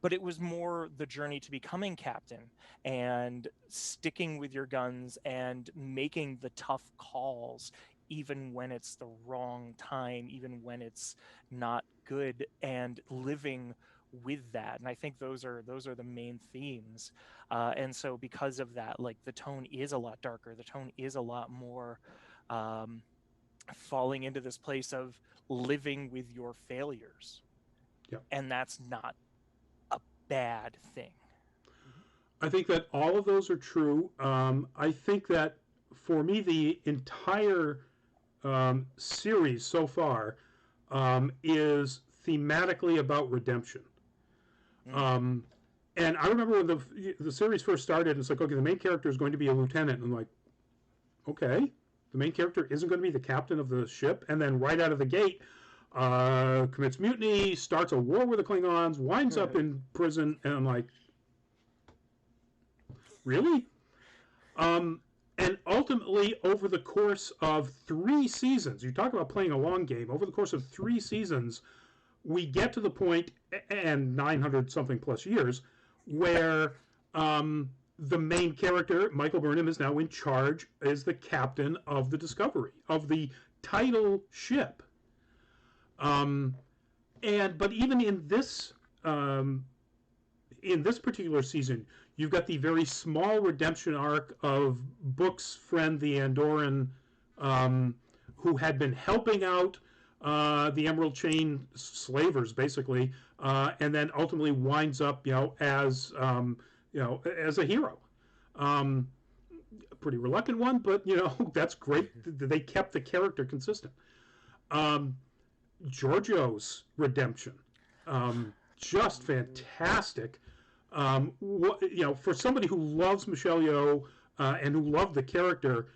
but it was more the journey to becoming captain and sticking with your guns and making the tough calls even when it's the wrong time, even when it's not good, and living with that. And I think those are the main themes, and so because of that, like, the tone is a lot darker, the tone is a lot more falling into this place of living with your failures. Yep. And that's not a bad thing. I think that all of those are true. I think that for me the entire series so far is thematically about redemption. And I remember when the series first started, it's like, okay, the main character is going to be a lieutenant. And I'm like, okay, the main character isn't going to be the captain of the ship. And then right out of the gate, commits mutiny, starts a war with the Klingons, winds up in prison. And I'm like, really? And ultimately, over the course of 3 seasons, you talk about playing a long game, over the course of 3 seasons, we get to the point, and 900 something plus years, where the main character, Michael Burnham, is now in charge as the captain of the Discovery, of the title ship. But even in this particular season, you've got the very small redemption arc of Book's friend, the Andorran, who had been helping out the Emerald Chain slavers, basically, and then ultimately winds up, as as a hero. A pretty reluctant one, but that's great. They kept the character consistent. Giorgio's redemption, just fantastic. For somebody who loves Michelle Yeoh and who loved the character,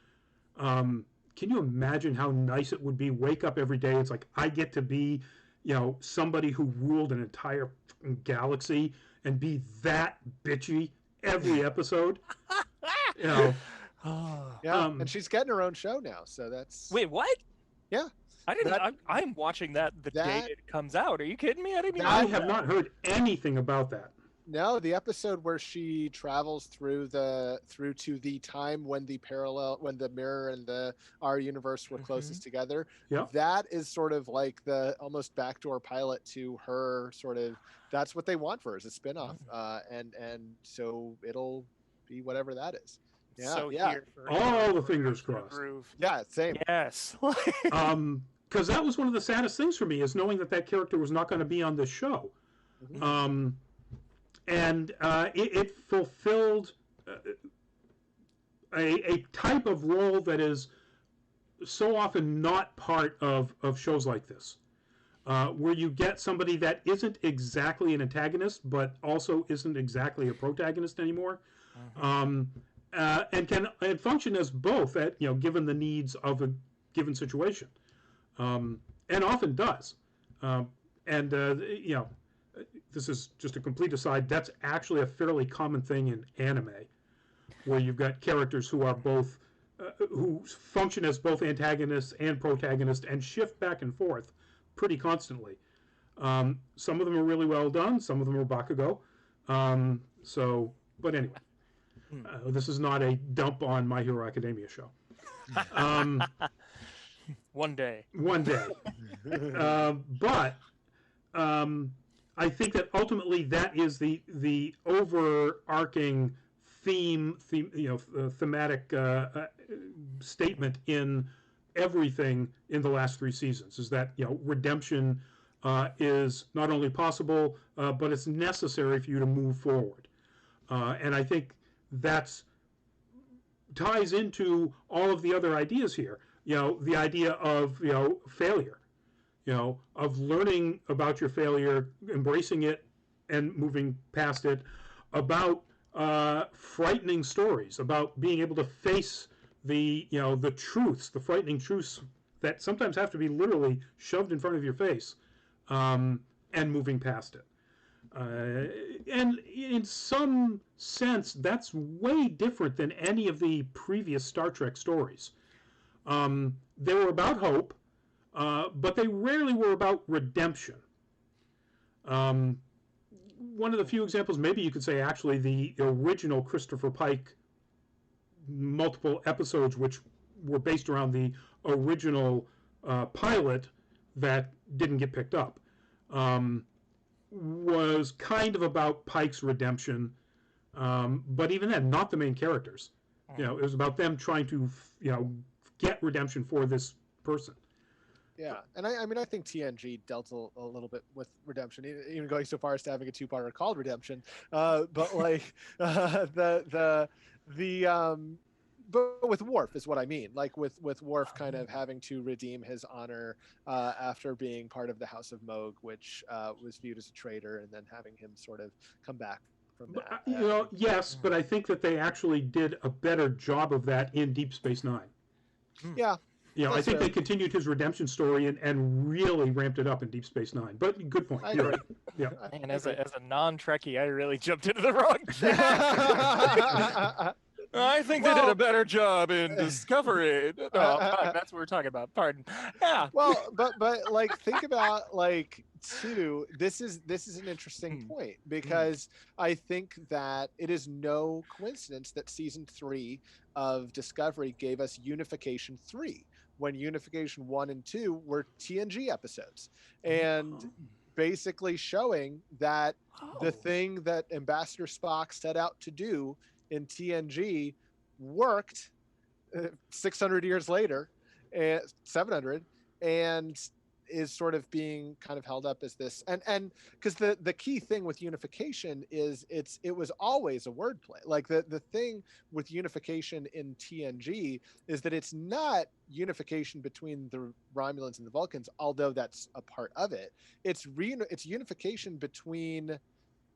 can you imagine how nice it would be? Wake up every day, it's like I get to be, somebody who ruled an entire galaxy and be that bitchy every episode. Yeah, and she's getting her own show now, so that's. Wait, what? Yeah. I'm watching that the day it comes out. Are you kidding me? I have not heard anything about that. No, the episode where she travels through to the time when the mirror and our universe were closest together. Yeah. That is sort of like the almost backdoor pilot to her sort of. That's what they want for her, as a spinoff, and so it'll be whatever that is. Yeah, so yeah. All the fingers crossed. Yeah, same. Yes. Because that was one of the saddest things for me, is knowing that character was not going to be on this show. Mm-hmm. It fulfilled a type of role that is so often not part of shows like this, where you get somebody that isn't exactly an antagonist, but also isn't exactly a protagonist anymore. Mm-hmm. And can function as both, given the needs of a given situation, and often does. This is just a complete aside. That's actually a fairly common thing in anime, where you've got characters who are both, who function as both antagonists and protagonists, and shift back and forth pretty constantly. Some of them are really well done. Some of them are bakugo. But anyway. This is not a dump on My Hero Academia show. One day. But I think that ultimately that is the overarching thematic statement in everything in the last 3 seasons, is that redemption is not only possible, but it's necessary for you to move forward. And I think that's ties into all of the other ideas here. The idea of failure, of learning about your failure, embracing it, and moving past it. About frightening stories, about being able to face the truths, the frightening truths that sometimes have to be literally shoved in front of your face, and moving past it. And in some sense, that's way different than any of the previous Star Trek stories. They were about hope, but they rarely were about redemption. One of the few examples, maybe you could say, actually, the original Christopher Pike multiple episodes, which were based around the original pilot that didn't get picked up, was kind of about Pike's redemption, but even then, not the main characters. It was about them trying to, get redemption for this person. Yeah, and I think TNG dealt a little bit with redemption, even going so far as to having a 2-parter called Redemption. But but with Worf is what I mean. Like with Worf kind of having to redeem his honor after being part of the House of Moog, which was viewed as a traitor, and then having him sort of come back from that. Yes, but I think that they actually did a better job of that in Deep Space Nine. Yeah. I think they continued his redemption story and really ramped it up in Deep Space Nine. But good point. You're right. Yeah. And as a non-Trekkie, I really jumped into the wrong I think they did a better job in Discovery. No, that's what we're talking about. Pardon. Yeah. Well, but like think about like too. This is an interesting point because I think that it is no coincidence that season 3 of Discovery gave us Unification 3 when Unification 1 and 2 were TNG episodes, and basically showing that the thing that Ambassador Spock set out to do in TNG worked 600 years later, 700, and is sort of being kind of held up as this, and because the key thing with Unification is it was always a wordplay. Like the thing with Unification in TNG is that it's not unification between the Romulans and the Vulcans, although that's a part of it. It's unification between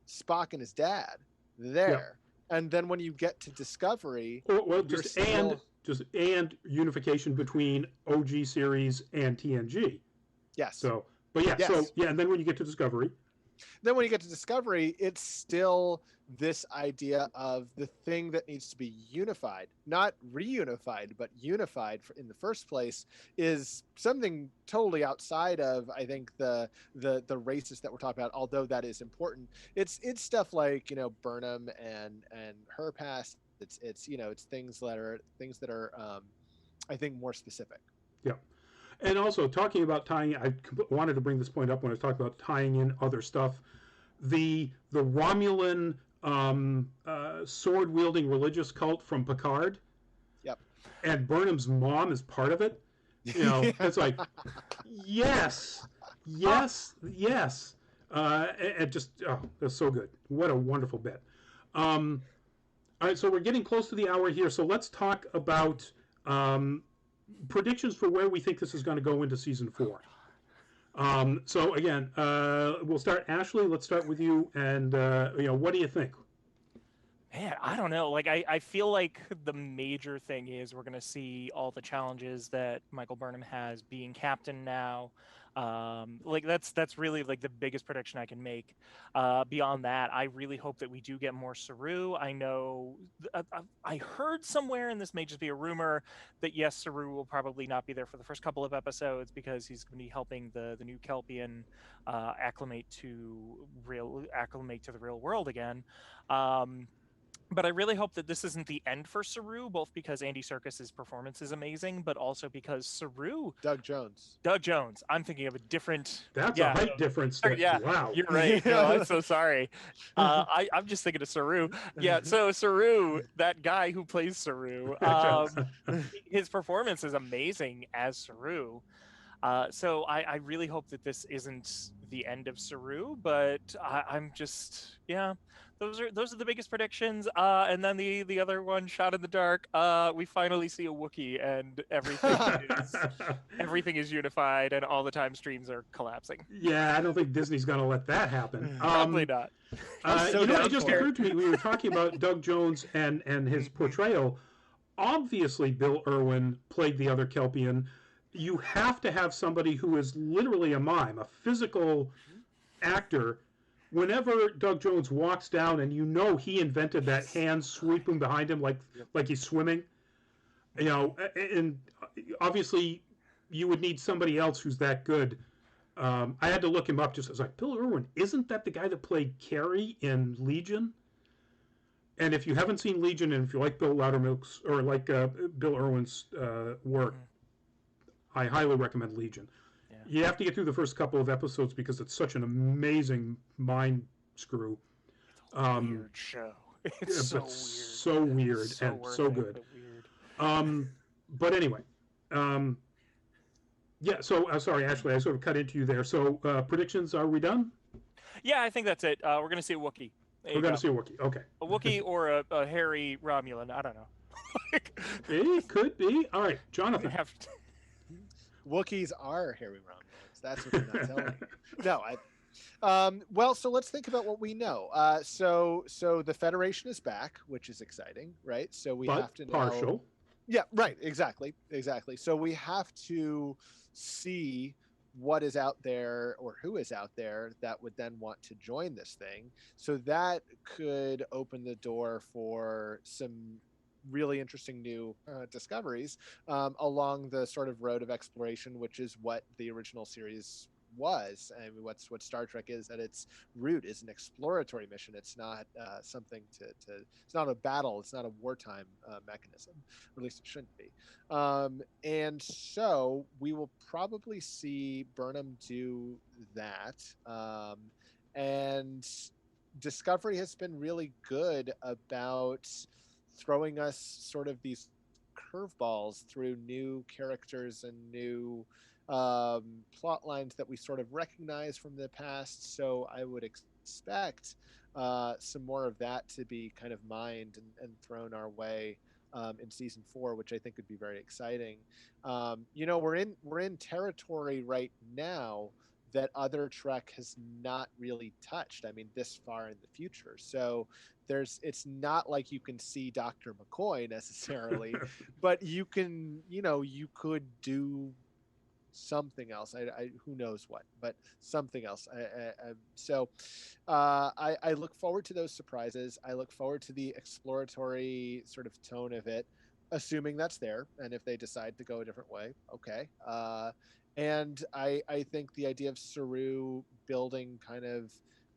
Spock and his dad there. And then when you get to Discovery, and unification between OG series and TNG. Yes. So, but yeah, yes. So yeah, and then when you get to Discovery, it's still this idea of the thing that needs to be unified, not reunified, but unified in the first place, is something totally outside of, I think, the races that we're talking about. Although that is important, it's stuff like, you know, Burnham and her past. It's things that are I think more specific. Yeah. And also talking about tying, I wanted to bring this point up when I was talking about tying in other stuff. The Romulan sword wielding religious cult from Picard. Yep. And Burnham's mom is part of it. You know, it's like, yes. And just, that's so good. What a wonderful bit. All right, so we're getting close to the hour here. So let's talk about predictions for where we think this is going to go into season 4. So again, we'll start. Ashley, let's start with you. And what do you think? Man, I don't know. Like, I feel like the major thing is we're going to see all the challenges that Michael Burnham has being captain now. Like that's really like the biggest prediction I can make. Beyond that, I really hope that we do get more Saru. I know I heard somewhere, and this may just be a rumor, that yes, Saru will probably not be there for the first couple of episodes because he's going to be helping the new Kelpian acclimate to the real world again. But I really hope that this isn't the end for Saru, both because Andy Serkis's performance is amazing, but also because Saru... Doug Jones. I'm thinking of a different... That's a height difference. Yeah, wow. You're right. No, I'm so sorry. I'm just thinking of Saru. Yeah, so Saru, that guy who plays Saru, his performance is amazing as Saru. So I really hope that this isn't the end of Saru, but I'm just... Yeah. Those are the biggest predictions, and then the other one, shot in the dark. We finally see a Wookiee, and everything is unified, and all the time streams are collapsing. Yeah, I don't think Disney's going to let that happen. Probably not. It just occurred to me, we were talking about Doug Jones and his portrayal. Obviously, Bill Irwin played the other Kelpian. You have to have somebody who is literally a mime, a physical actor. Whenever Doug Jones walks down, and he invented that hand sweeping behind him like he's swimming, and obviously you would need somebody else who's that good. I had to look him up. I was like, Bill Irwin, isn't that the guy that played Carrie in Legion? And if you haven't seen Legion, and if you like Bill Loudermilk's or like Bill Irwin's work, I highly recommend Legion. You have to get through the first couple of episodes because it's such an amazing mind screw. It's a weird show. It's so weird so and so good. Weird. But anyway, yeah. So sorry, Ashley, I sort of cut into you there. So predictions, are we done? Yeah, I think that's it. We're going to see a Wookiee. We're going to see a Wookiee. Okay. A Wookiee or a hairy Romulan. I don't know. It could be. All right, Jonathan. Wookiees are hairy Romulans. That's what they're not telling you. No, well, so let's think about what we know. So the Federation is back, which is exciting, right? So we have to know. Partial. Yeah, right. Exactly. So we have to see what is out there or who is out there that would then want to join this thing. So that could open the door for some really interesting new discoveries along the sort of road of exploration, which is what the original series was. I mean, what Star Trek is at its root is an exploratory mission. It's not something to it's not a battle. It's not a wartime mechanism, or at least it shouldn't be. And so we will probably see Burnham do that. And Discovery has been really good about throwing us sort of these curveballs through new characters and new plot lines that we sort of recognize from the past. So I would expect some more of that to be kind of mined and thrown our way in season 4, which I think would be very exciting. We're in territory right now that other Trek has not really touched. I mean, this far in the future. So it's not like you can see Dr. McCoy necessarily, but you could do something else. Who knows what, but something else. I look forward to those surprises. I look forward to the exploratory sort of tone of it, assuming that's there. And if they decide to go a different way, okay. And I think the idea of Saru building kind of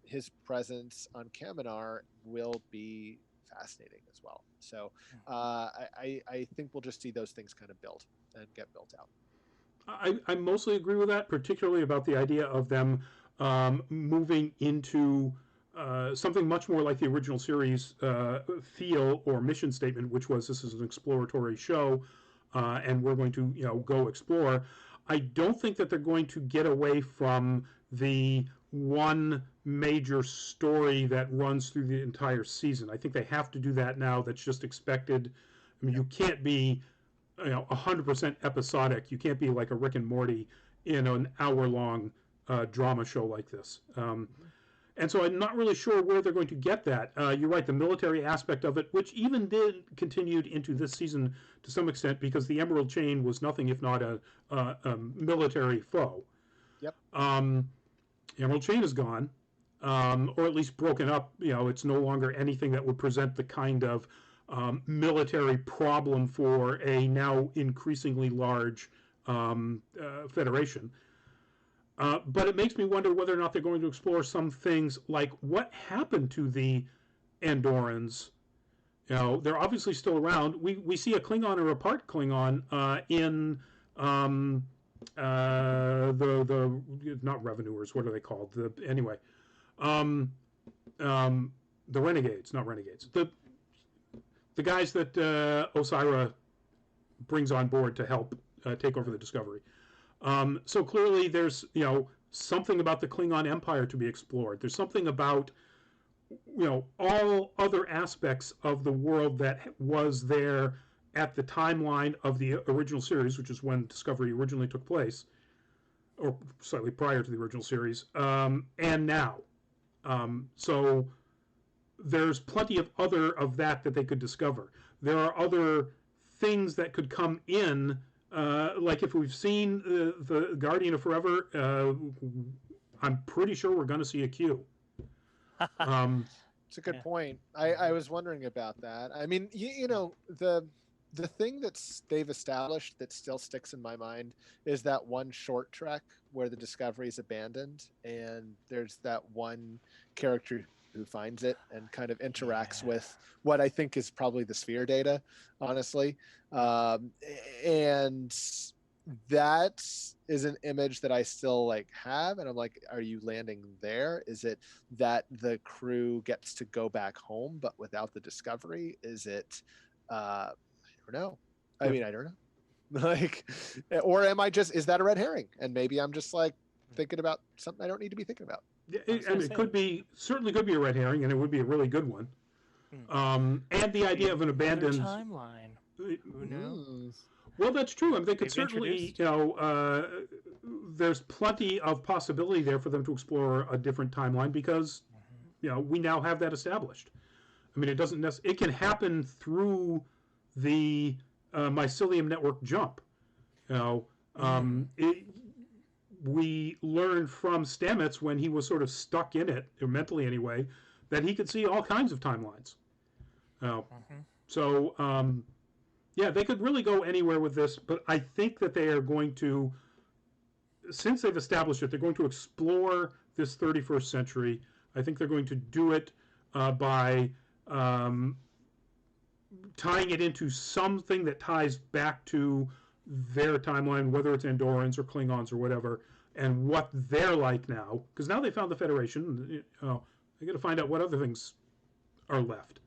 his presence on Kaminar will be fascinating as well. So I think we'll just see those things kind of build and get built out. I mostly agree with that, particularly about the idea of them moving into something much more like the original series feel or mission statement, which was this is an exploratory show, and we're going to go explore. I don't think that they're going to get away from the one major story that runs through the entire season. I think they have to do that now. That's just expected. I mean, you can't be 100% episodic. You can't be like a Rick and Morty in an hour-long drama show like this. And so I'm not really sure where they're going to get that. You're right, the military aspect of it, which even did continued into this season to some extent, because the Emerald Chain was nothing if not a military foe. Yep. Emerald Chain is gone, or at least broken up. It's no longer anything that would present the kind of military problem for a now increasingly large federation. But it makes me wonder whether or not they're going to explore some things like what happened to the Andorans. They're obviously still around. We see a Klingon or a part Klingon in the not revenuers. What are they called? The renegades, not renegades. The guys that Osira brings on board to help take over the Discovery. So clearly there's, something about the Klingon Empire to be explored. There's something about, all other aspects of the world that was there at the timeline of the original series, which is when Discovery originally took place, or slightly prior to the original series, and now. So there's plenty of that they could discover. There are other things that could come in, like if we've seen the Guardian of Forever, I'm pretty sure we're going to see a Q. It's a good point. I was wondering about that. I mean, the thing they've established that still sticks in my mind is that one short trek where the Discovery is abandoned, and there's that one character who finds it and kind of interacts with what I think is probably the sphere data, honestly. And that is an image that I still have, and I'm like, are you landing there? Is it that the crew gets to go back home but without the Discovery? Is it I don't know. I mean, I don't know. Or is that a red herring? And maybe I'm just thinking about something I don't need to be thinking about. It certainly could be a red herring, and it would be a really good one. And the idea of an abandoned timeline. Who knows? Well, that's true. I mean, they could certainly, there's plenty of possibility there for them to explore a different timeline because, we now have that established. I mean, it can happen through the mycelium network jump. We learned from Stamets when he was sort of stuck in it, or mentally anyway, that he could see all kinds of timelines. So yeah, they could really go anywhere with this, but I think that they are going to, since they've established it, they're going to explore this 31st century. I think they're going to do it by tying it into something that ties back to their timeline, whether it's Andorans or Klingons or whatever, and what they're like now. Because now they found the Federation, they got to find out what other things are left.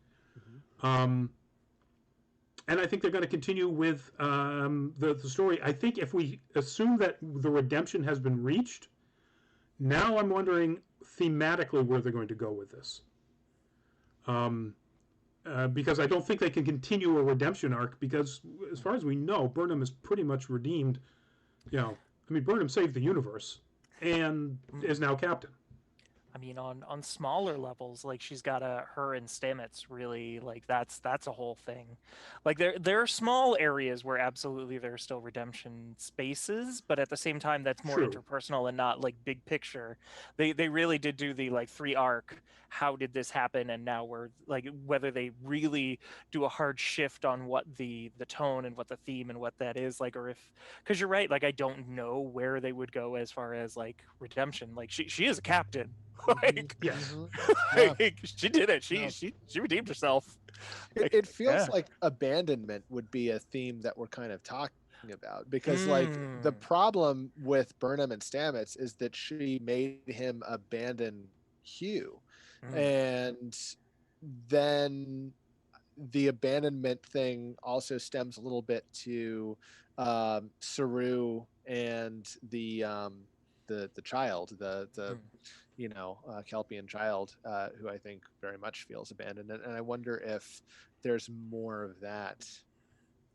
Mm-hmm. And I think they're going to continue with the story. I think if we assume that the redemption has been reached, now I'm wondering thematically where they're going to go with this. Because I don't think they can continue a redemption arc, because as far as we know, Burnham is pretty much redeemed. Burnham saved the universe and is now captain. I mean, on smaller levels, like she's got her and Stamets really, like that's a whole thing. Like there are small areas where absolutely there are still redemption spaces, but at the same time that's more interpersonal and not like big picture. They really did do the like 3 arc. How did this happen? And now we're like, whether they really do a hard shift on what the tone and what the theme and what that is, like, or if, because you're right, like I don't know where they would go as far as like redemption. Like she is a captain. Like, yes. Like, she did it. She redeemed herself. It feels like abandonment would be a theme that we're kind of talking about, because like the problem with Burnham and Stamets is that she made him abandon Hugh, and then the abandonment thing also stems a little bit to Saru and the child, the Kelpian child, who I think very much feels abandoned. And I wonder if there's more of that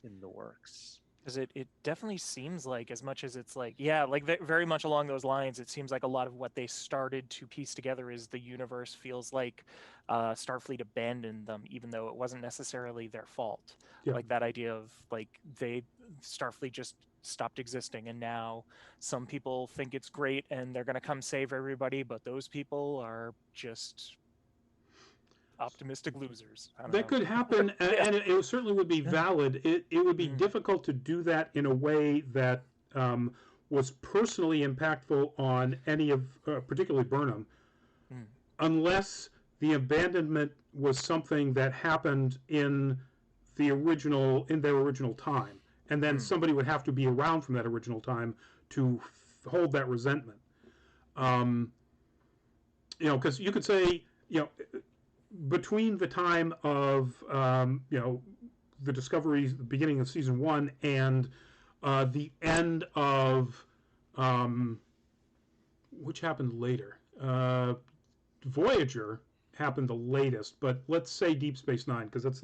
in the works. Because it definitely seems like, as much as it's like, yeah, like very much along those lines, it seems like a lot of what they started to piece together is the universe feels like Starfleet abandoned them, even though it wasn't necessarily their fault. Yeah. Like that idea of like Starfleet just stopped existing, and now some people think it's great and they're going to come save everybody, but those people are just optimistic losers. That could happen, and it certainly would be valid. It would be difficult to do that in a way that was personally impactful on any of, particularly Burnham, unless the abandonment was something that happened in their original time, and then somebody would have to be around from that original time to hold that resentment. Because you could say, between the time of the Discovery, the beginning of season 1, and the end of which happened later, Voyager happened the latest, but let's say Deep Space Nine, because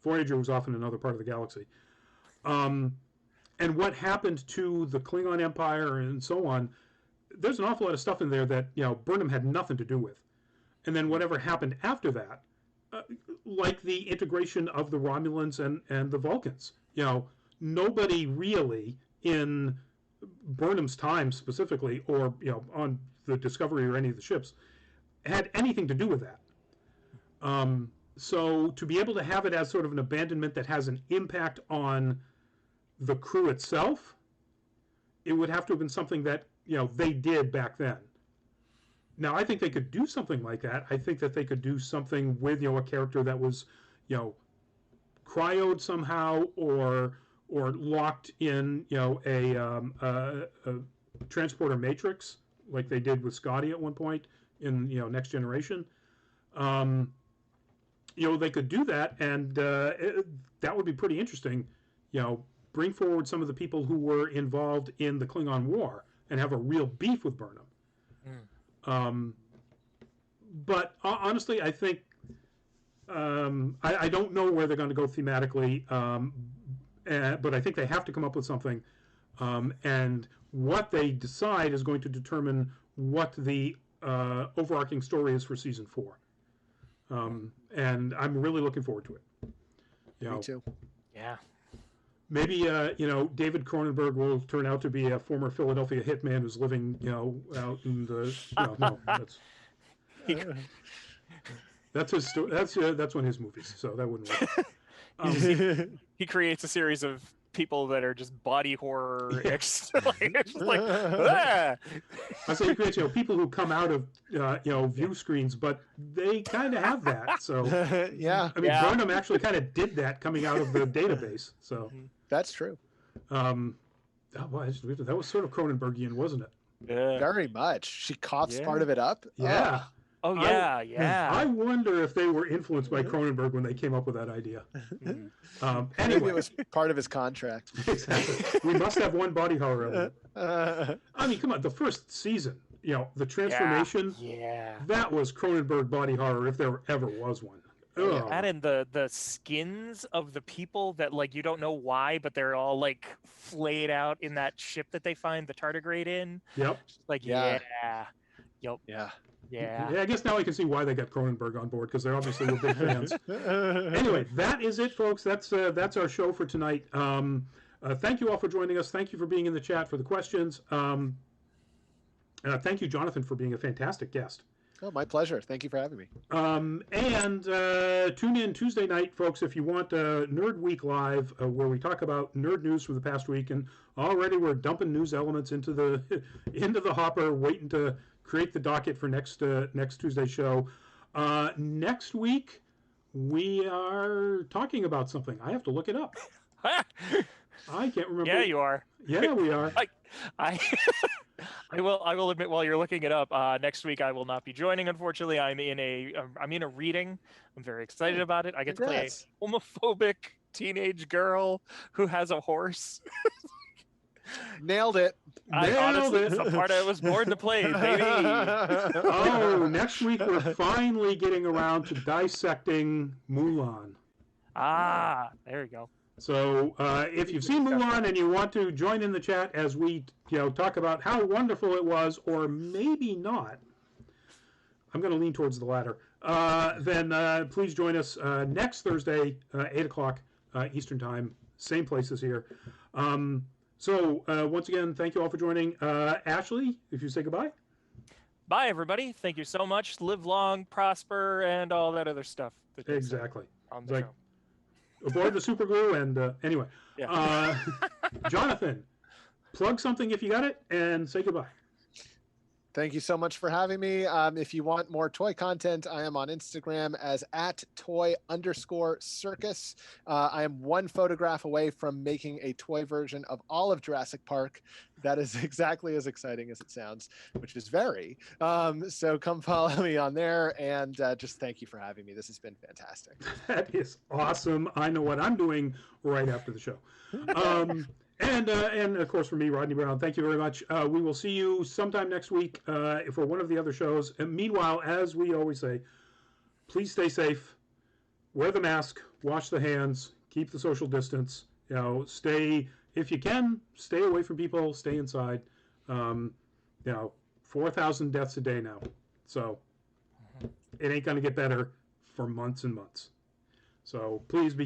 Voyager was off in another part of the galaxy. And what happened to the Klingon Empire and so on, there's an awful lot of stuff in there that Burnham had nothing to do with. And then whatever happened after that, like the integration of the Romulans and the Vulcans, nobody really in Burnham's time specifically, or on the Discovery or any of the ships, had anything to do with that. So to be able to have it as sort of an abandonment that has an impact on the crew itself, it would have to have been something that they did back then. Now, I think they could do something like that. I think that they could do something with a character that was cryoed somehow, or locked in a transporter matrix, like they did with Scotty at one point in Next Generation. They could do that, and that would be pretty interesting. Bring forward some of the people who were involved in the Klingon War and have a real beef with Burnham. But honestly, I think I don't know where they're going to go thematically, but I think they have to come up with something, and what they decide is going to determine what the overarching story is for season 4. And I'm really looking forward to it. Me too. Yeah. Maybe David Cronenberg will turn out to be a former Philadelphia hitman who's living out in the no, that's his that's one of his movies, so that wouldn't work. He creates a series of people that are just body horror. Yeah. It's just like, ah! I say he creates, people who come out of, view screens, but they kind of have that. So, Yeah, I mean, Yeah. Burnham actually kind of did that coming out of the database. So, that's true. that was sort of Cronenbergian, wasn't it? Yeah. Very much. She coughs Yeah. part of it up. Yeah. Oh I yeah. wonder if they were influenced by Cronenberg when they came up with that idea. Mhm. Maybe Anyway, it was part of his contract. exactly. We must have one body horror element. Uh, I mean, come on, the first season, the transformation, Yeah. that was Cronenberg body horror if there ever was one. Oh, yeah. Ugh. That and the skins of the people that you don't know why, but they're all flayed out in that ship that they find the tardigrade in. Yep. Yeah. Yep. yeah. Yeah. Yeah, I guess now I can see why they got Cronenberg on board, because they obviously were big fans. Anyway, that is it, folks. That's our show for tonight. Thank you all for joining us. Thank you for being in the chat for the questions. Thank you, Jonathan, for being a fantastic guest. Oh, my pleasure. Thank you for having me. And tune in Tuesday night, folks, if you want Nerd Week Live, where we talk about nerd news from the past week. And already we're dumping news elements into the hopper, waiting to create the docket for next Tuesday's show. Next week, we are talking about something. I have to look it up. I can't remember. Yeah, you are. Yeah, we are. I I will admit, while you're looking it up, next week I will not be joining. Unfortunately, I'm in a reading. I'm very excited about it. I get Congrats. to play a homophobic teenage girl who has a horse. Nailed it. Honestly, it. it's the part I was born to play, baby. Oh, next week we're finally getting around to dissecting Mulan. There you go. So if you've seen Mulan and you want to join in the chat as we talk about how wonderful it was, or maybe not, I'm going to lean towards the latter, then please join us next Thursday, 8 o'clock Eastern Time, same place as here. So once again, thank you all for joining. Ashley, if you say goodbye. Bye, everybody. Thank you so much. Live long, prosper, and all that other stuff. that they say Exactly. On the Like- show. Avoid the super glue, and anyway. Yeah. Jonathan, plug something if you got it, and say goodbye. Thank you so much for having me. If you want more toy content, I am on Instagram as @toy_circus. I am one photograph away from making a toy version of all of Jurassic Park. That is exactly as exciting as it sounds, which is very. So come follow me on there, and just thank you for having me. This has been fantastic. That is awesome. I know what I'm doing right after the show. And of course, for me, Rodney Brown, thank you very much. We will see you sometime next week for one of the other shows. And meanwhile, as we always say, please stay safe, wear the mask, wash the hands, keep the social distance. Stay, if you can, stay away from people, stay inside. 4,000 deaths a day now. So it ain't going to get better for months and months. So please be